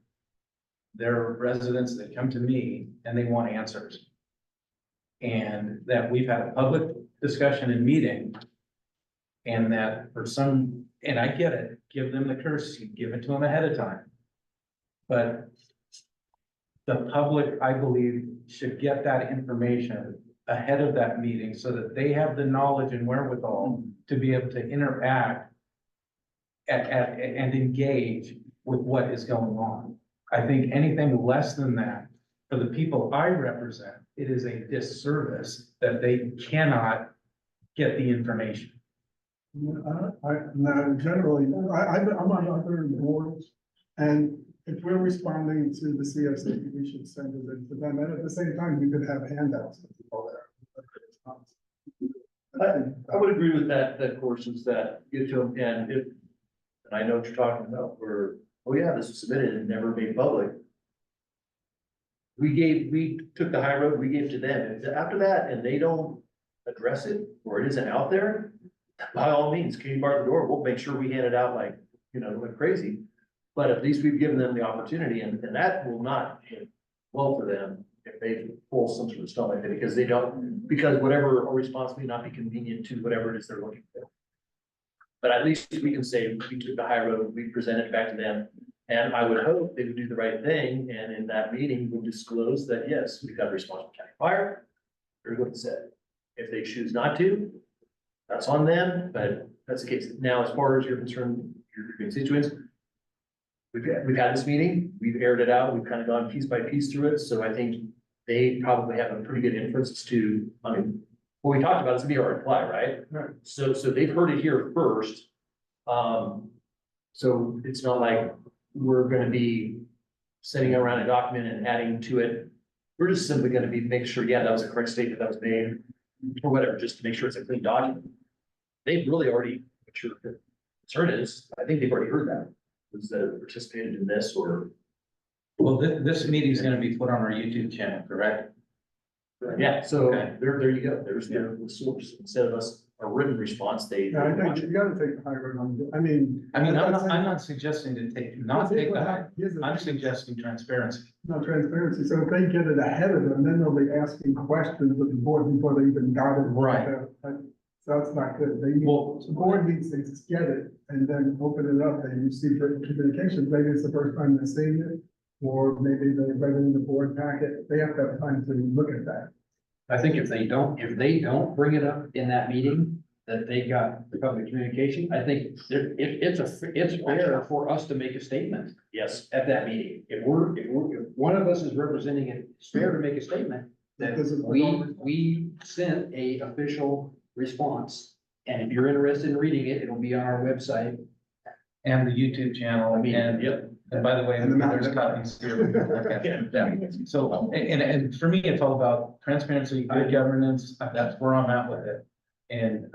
there are residents that come to me and they want answers. And that we've had a public discussion and meeting. And that for some, and I get it, give them the courtesy, give it to them ahead of time. But the public, I believe, should get that information ahead of that meeting so that they have the knowledge and wherewithal to be able to interact and engage with what is going on. I think anything less than that, for the people I represent, it is a disservice that they cannot get the information. No, generally, I'm on other boards, and if we're responding to the CSD, we should send it in to them, and at the same time, we could have handouts for people there. I would agree with that portions that give to them, and I know what you're talking about, where, oh yeah, this was submitted and never made public. We took the high road, we gave it to them, and after that, and they don't address it, or it isn't out there, by all means, can you bar the door, we'll make sure we hand it out like, like crazy. But at least we've given them the opportunity, and that will not hit well for them if they pull some sort of stuff like that, because whatever our response may not be convenient to whatever it is they're looking for. But at least we can say, we took the high road, we presented it back to them, and I would hope they would do the right thing, and in that meeting, would disclose that, yes, we got a response from County Fire, here's what it said. If they choose not to, that's on them, but that's the case. Now, as far as you're concerned, your constituents, we've had this meeting, we've aired it out, we've kind of gone piece by piece through it, so I think they probably have a pretty good inference to, what we talked about is gonna be our reply, right? Right. So they've heard it here first. So it's not like we're gonna be sitting around a document and adding to it. We're just simply gonna be making sure, yeah, that was a correct statement that was made, or whatever, just to make sure it's a clean document. They've really already, what your concern is, I think they've already heard that. Was that participated in this or? Well, this meeting is gonna be put on our YouTube channel, correct? Yeah, so Okay. there you go. There's the source. Instead of us a written response, they. Yeah, I think you gotta take the high road on, I mean. I'm that's- not suggesting to take, not take that, I'm suggesting transparency. No transparency, so if they get it ahead of them, then they'll be asking questions of the board before they even got it. Right. So that's not good, the board needs to get it and then open it up, and you see written communications, maybe it's the first time they're seeing it. Or maybe they read it in the board packet, they have to have time to look at that. I think if they don't bring it up in that meeting, that they got the public communication, I think it's fair for us to make a statement Yes. at that meeting. If one of us is representing it, it's fair to make a statement that we sent a official response. And if you're interested in reading it, it'll be on our website. And the YouTube channel, I mean, and, yep. and by the way, And the there's mountain. copies here. Yeah. So, and for me, it's all about transparency, good governance, that's where I'm at with it. And,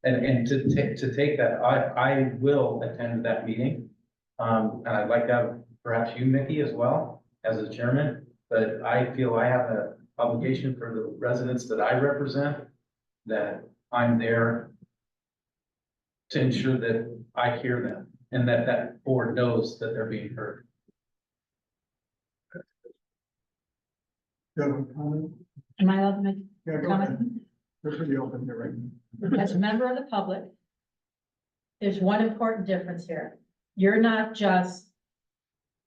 and to take that, I will attend that meeting. And I'd like to have perhaps you, Mickey, as well, as the chairman, but I feel I have an obligation for the residents that I represent, that I'm there to ensure that I hear them and that that board knows that they're being heard. You have a comment? Am I allowed to make Yeah, a go comment? ahead. We're pretty open here right now. As a member of the public, there's one important difference here. You're not just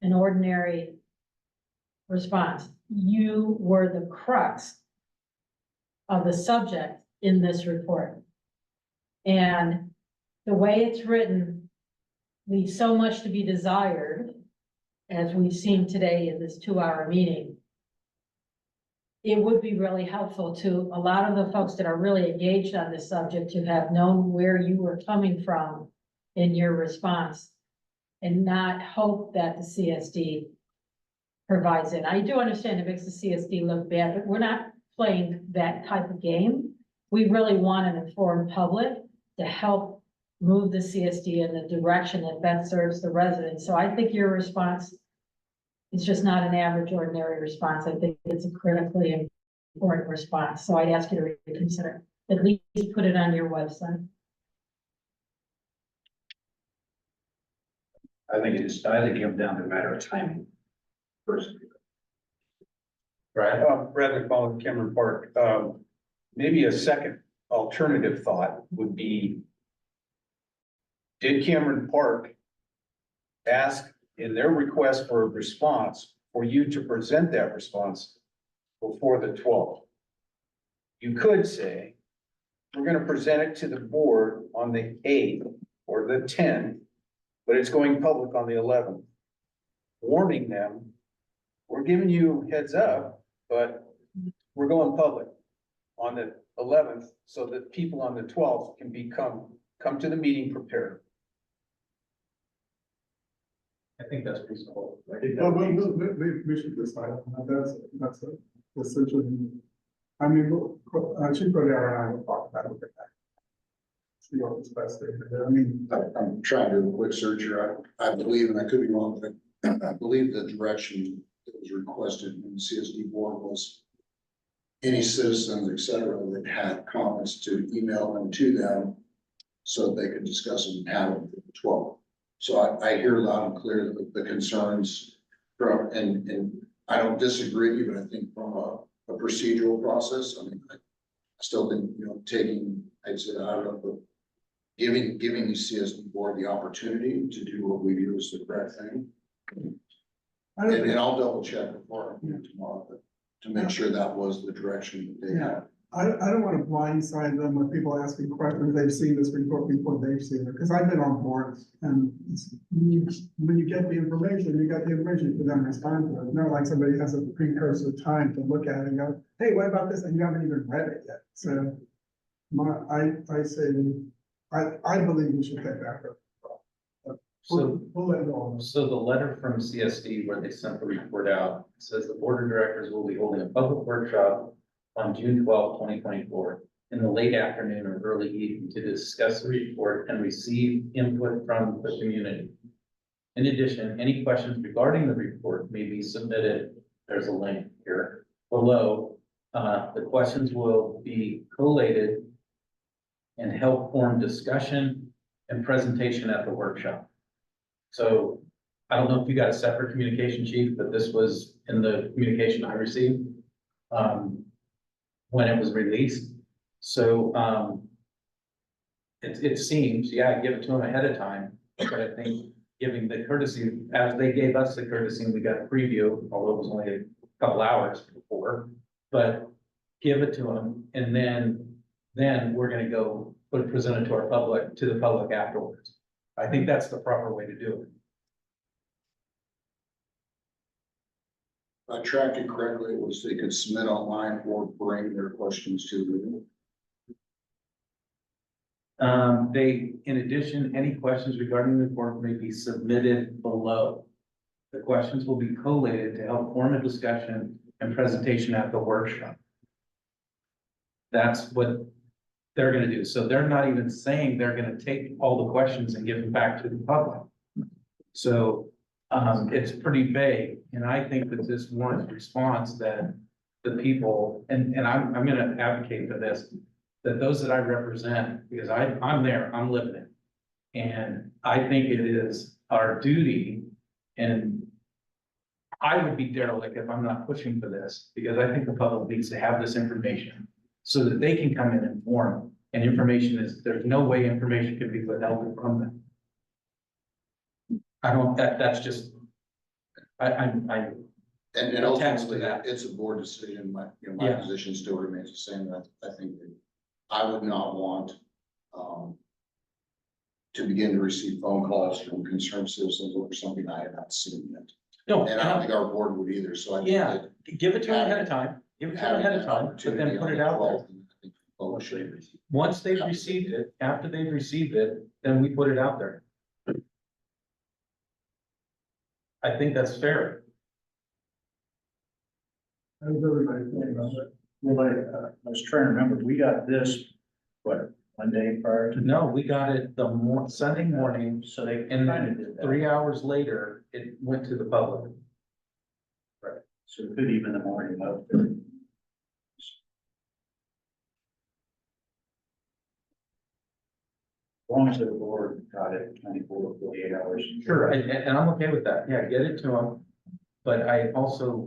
an ordinary response. You were the crux of the subject in this report. And the way it's written leaves so much to be desired, as we've seen today in this 2-hour meeting. It would be really helpful to a lot of the folks that are really engaged on this subject to have known where you were coming from in your response and not hope that the CSD provides it. I do understand it makes the CSD look bad, but we're not playing that type of game. We really want an informed public to help move the CSD in the direction that best serves the residents. So I think your response is just not an average ordinary response. I think it's a critically important response. So I'd ask you to reconsider, at least put it on your website. I think it comes down to a matter of timing. Personally. Right, rather than calling Cameron Park, maybe a second alternative thought would be, did Cameron Park ask in their request for a response for you to present that response before the 12th? You could say, we're gonna present it to the board on the 8th or the 10th, but it's going public on the 11th. Warning them, we're giving you heads up, but we're going public on the 11th so that people on the 12th can come to the meeting prepared. I think that's reasonable. Well, we should decide on that. That's a decision. I mean, Chief Cordero and I will talk about it. See what's best there. I mean, I'm trying to do a quick search here. I believe, and I could be wrong, but I believe the direction that was requested in the CSD board was any citizens, et cetera, that had comments to email them to them so they could discuss them and have them for the 12th. So I hear loud and clear the concerns from, and I don't disagree with you, but I think from a procedural process, I mean, I still think, taking, I'd say, I don't know, but giving the CSD board the opportunity to do what we do is the correct thing. And I'll double check before tomorrow, but to make sure that was the direction that they had. I don't want to blindside them with people asking questions. They've seen this report before they've seen it, because I've been on boards and when you get the information, you got the information for them to respond to it. It's not like somebody has a precursor time to look at it and go, hey, what about this? And you haven't even read it yet. So I say, I believe we should take that. We'll let it all. So the letter from CSD where they sent the report out says the board of directors will be holding a public workshop on June 12, 2024, in the late afternoon or early evening to discuss the report and receive input from the community. In addition, any questions regarding the report may be submitted. There's a link here below. The questions will be collated and help form discussion and presentation at the workshop. So I don't know if you got a separate communication, chief, but this was in the communication I received when it was released. So it seems, yeah, give it to them ahead of time, but I think giving the courtesy, as they gave us the courtesy, and we got a preview, although it was only a couple hours before, but give it to them, and then we're gonna go present it to our public, to the public afterwards. I think that's the proper way to do it. I tracked it correctly, it was they could submit online or bring their questions to the. They, in addition, any questions regarding the report may be submitted below. The questions will be collated to help form a discussion and presentation at the workshop. That's what they're gonna do. So they're not even saying they're gonna take all the questions and give them back to the public. So, it's pretty vague, and I think that this warrants response that the people, and I'm gonna advocate for this, that those that I represent, because I'm there, I'm living it. And I think it is our duty, and I would be derelict if I'm not pushing for this, because I think the public needs to have this information so that they can come in and inform, and information is, there's no way information can be withheld from them. I don't, that's just, And attached to ultimately, that. it's a board decision, my Yeah. position still remains the same, I think that I would not want, to begin to receive phone calls from concerned citizens over something I have not seen yet. No, And I don't think our board would either, so I think yeah, that give it to them ahead of time, give it to them ahead of having time, an but then opportunity put on it the out there. 12th, I think folks should. Once they've received it, after they've received it, then we put it out there. I think that's fair. How does everybody feel about it? Well, I was trying to remember, we got this, what, one day prior to, No, we got it the Sunday morning, so they and kind of then did that. 3 hours later, it went to the public. So it could even the morning of. As long as the board got it 24 to 48 hours. Sure, and I'm okay with that, yeah, get it to them, but I also,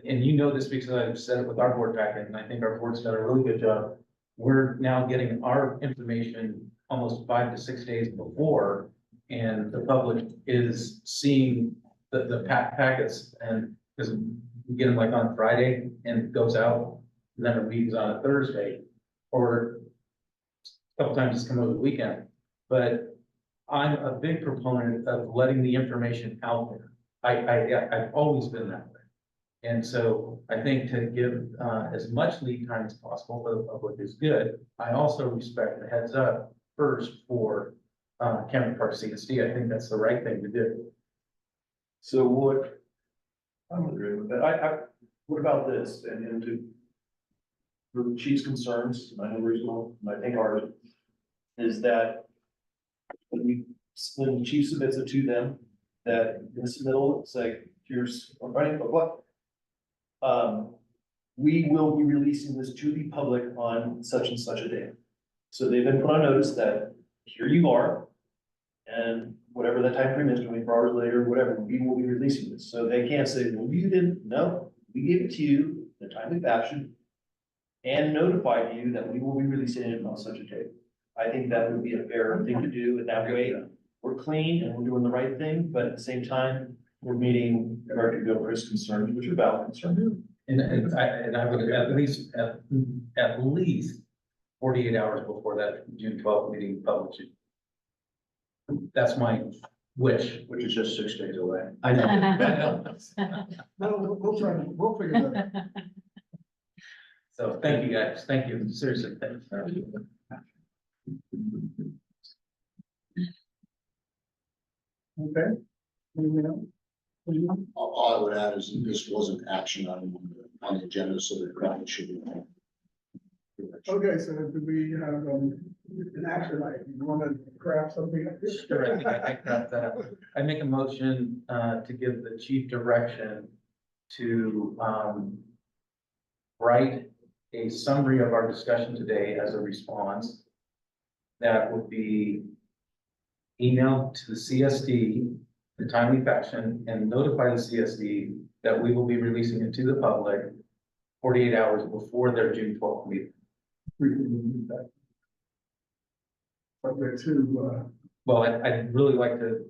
and you know this because I've said it with our board packet, and I think our board's done a really good job. We're now getting our information almost 5 to 6 days before, and the public is seeing the packets, and because we get them like on Friday and it goes out, and then it leaves on a Thursday, or a couple times it's come over the weekend, but I'm a big proponent of letting the information out there. I've always been that way. And so I think to give as much lead time as possible for the public is good. I also respect the heads up first for Cameron Park CSD. I think that's the right thing to do. So what, I'm agreeing with that. What about this and to, for the chief's concerns, I know reasonable, and I think ours, is that when the chief submits it to them, that in the middle, it's like, here's, right, what? We will be releasing this to the public on such and such a day. So they've been put on notice that here you are. And whatever that time frame is, 24 hours later, whatever, we will be releasing this. So they can't say, well, you didn't, no, we gave it to you in a timely fashion. And notified you that we will be releasing it on such a date. I think that would be a fair thing to do, and that way we're clean and we're doing the right thing, but at the same time, we're meeting American Governor's concerns, which are valid concerns. And I would at least 48 hours before that June 12th meeting published. That's my wish. Which is just 6 days away. I know. I know. No, we'll try, we'll figure that out. So thank you guys. Thank you. Seriously, thank you. Okay. Anything else? All I would add is that this wasn't action on the agenda, so there probably should be. Okay, so do we have an action item? You want to craft something up here? Sure, I think I craft that up. I make a motion to give the chief direction to write a summary of our discussion today as a response that will be emailed to the CSD in timely fashion and notify the CSD that we will be releasing it to the public 48 hours before their June 12th meeting. We can do that. Subject to, Well, I'd really like to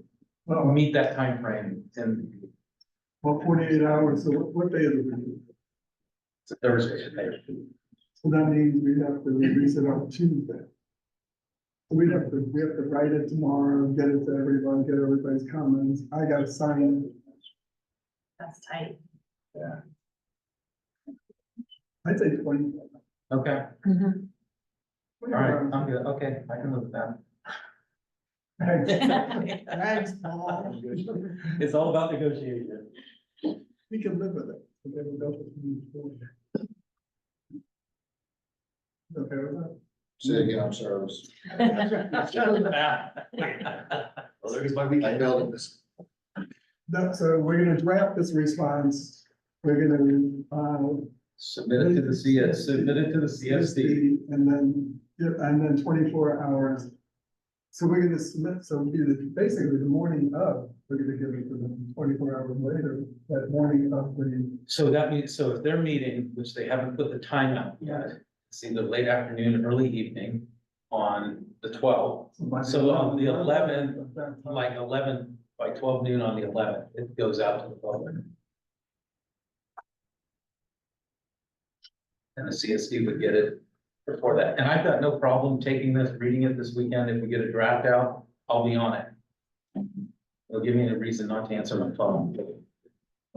well, meet that time frame, and 48 hours, so what day of the week? it's a Thursday. So that means we have to release it on Tuesday. So we have to write it tomorrow, get it to everyone, get everybody's comments. I gotta sign it. That's tight. I'd say 20. Okay, Mhm. all right, I'm good, okay, I can live with that. Thanks. Thanks, Paul. It's all about negotiation. We can live with it. Okay, we don't have to move forward. Okay with that? Say again, I'm sorry, I was, Well, there's my I weekend. know this. No, so we're gonna draft this response. We're gonna, Submit it to the CSD. And then 24 hours. So we're gonna submit, so basically the morning of, we're gonna give it to them 24 hours later, that morning of the. So that means, so if they're meeting, which they haven't put the time out yet, it's either late afternoon, early evening on the 12th. So on the 11th, like 11, by 12 noon on the 11th, it goes out to the public. And the CSD would get it before that. And I've got no problem taking this, reading it this weekend. If we get a draft out, I'll be on it. It'll give me a reason not to answer my phone.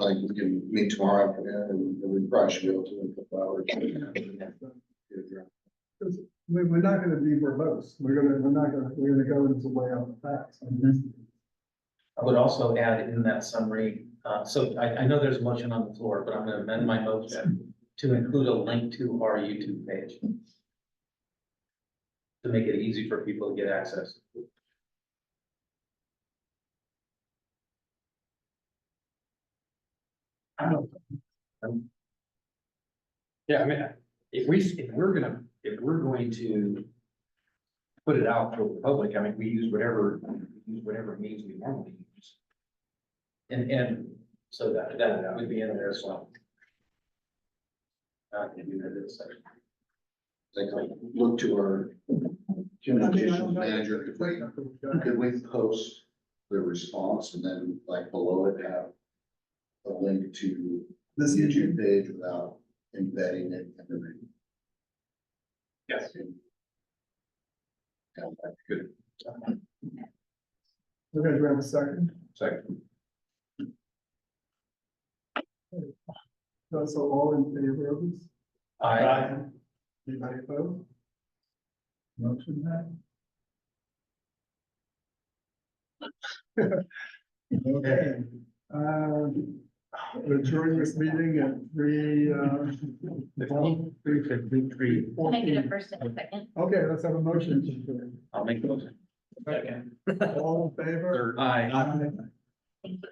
I think we can meet tomorrow afternoon and we probably should be able to in a couple hours. Because we're not gonna be verbose. We're gonna go into way out the facts. I would also add in that summary, so I know there's a motion on the floor, but I'm gonna amend my motion to include a link to our YouTube page. To make it easy for people to get access. Yeah, I mean, if we're going to put it out for the public, I mean, we use whatever means we normally use. And so that would be in there as well. Can do that this section. Like, look to our communications manager, could we post the response and then like below it have a link to This the YouTube. YouTube page without embedding it in the ring? Yes. Yeah, that's good. We're gonna grab a second. Second. So all in favor of this? I, Anybody opposed? Motion that. Okay, adjourn this meeting at 3:53. Can I get a first and a second? Okay, let's have a motion. I'll make the motion. All in favor? Aye. Aye. Thank you.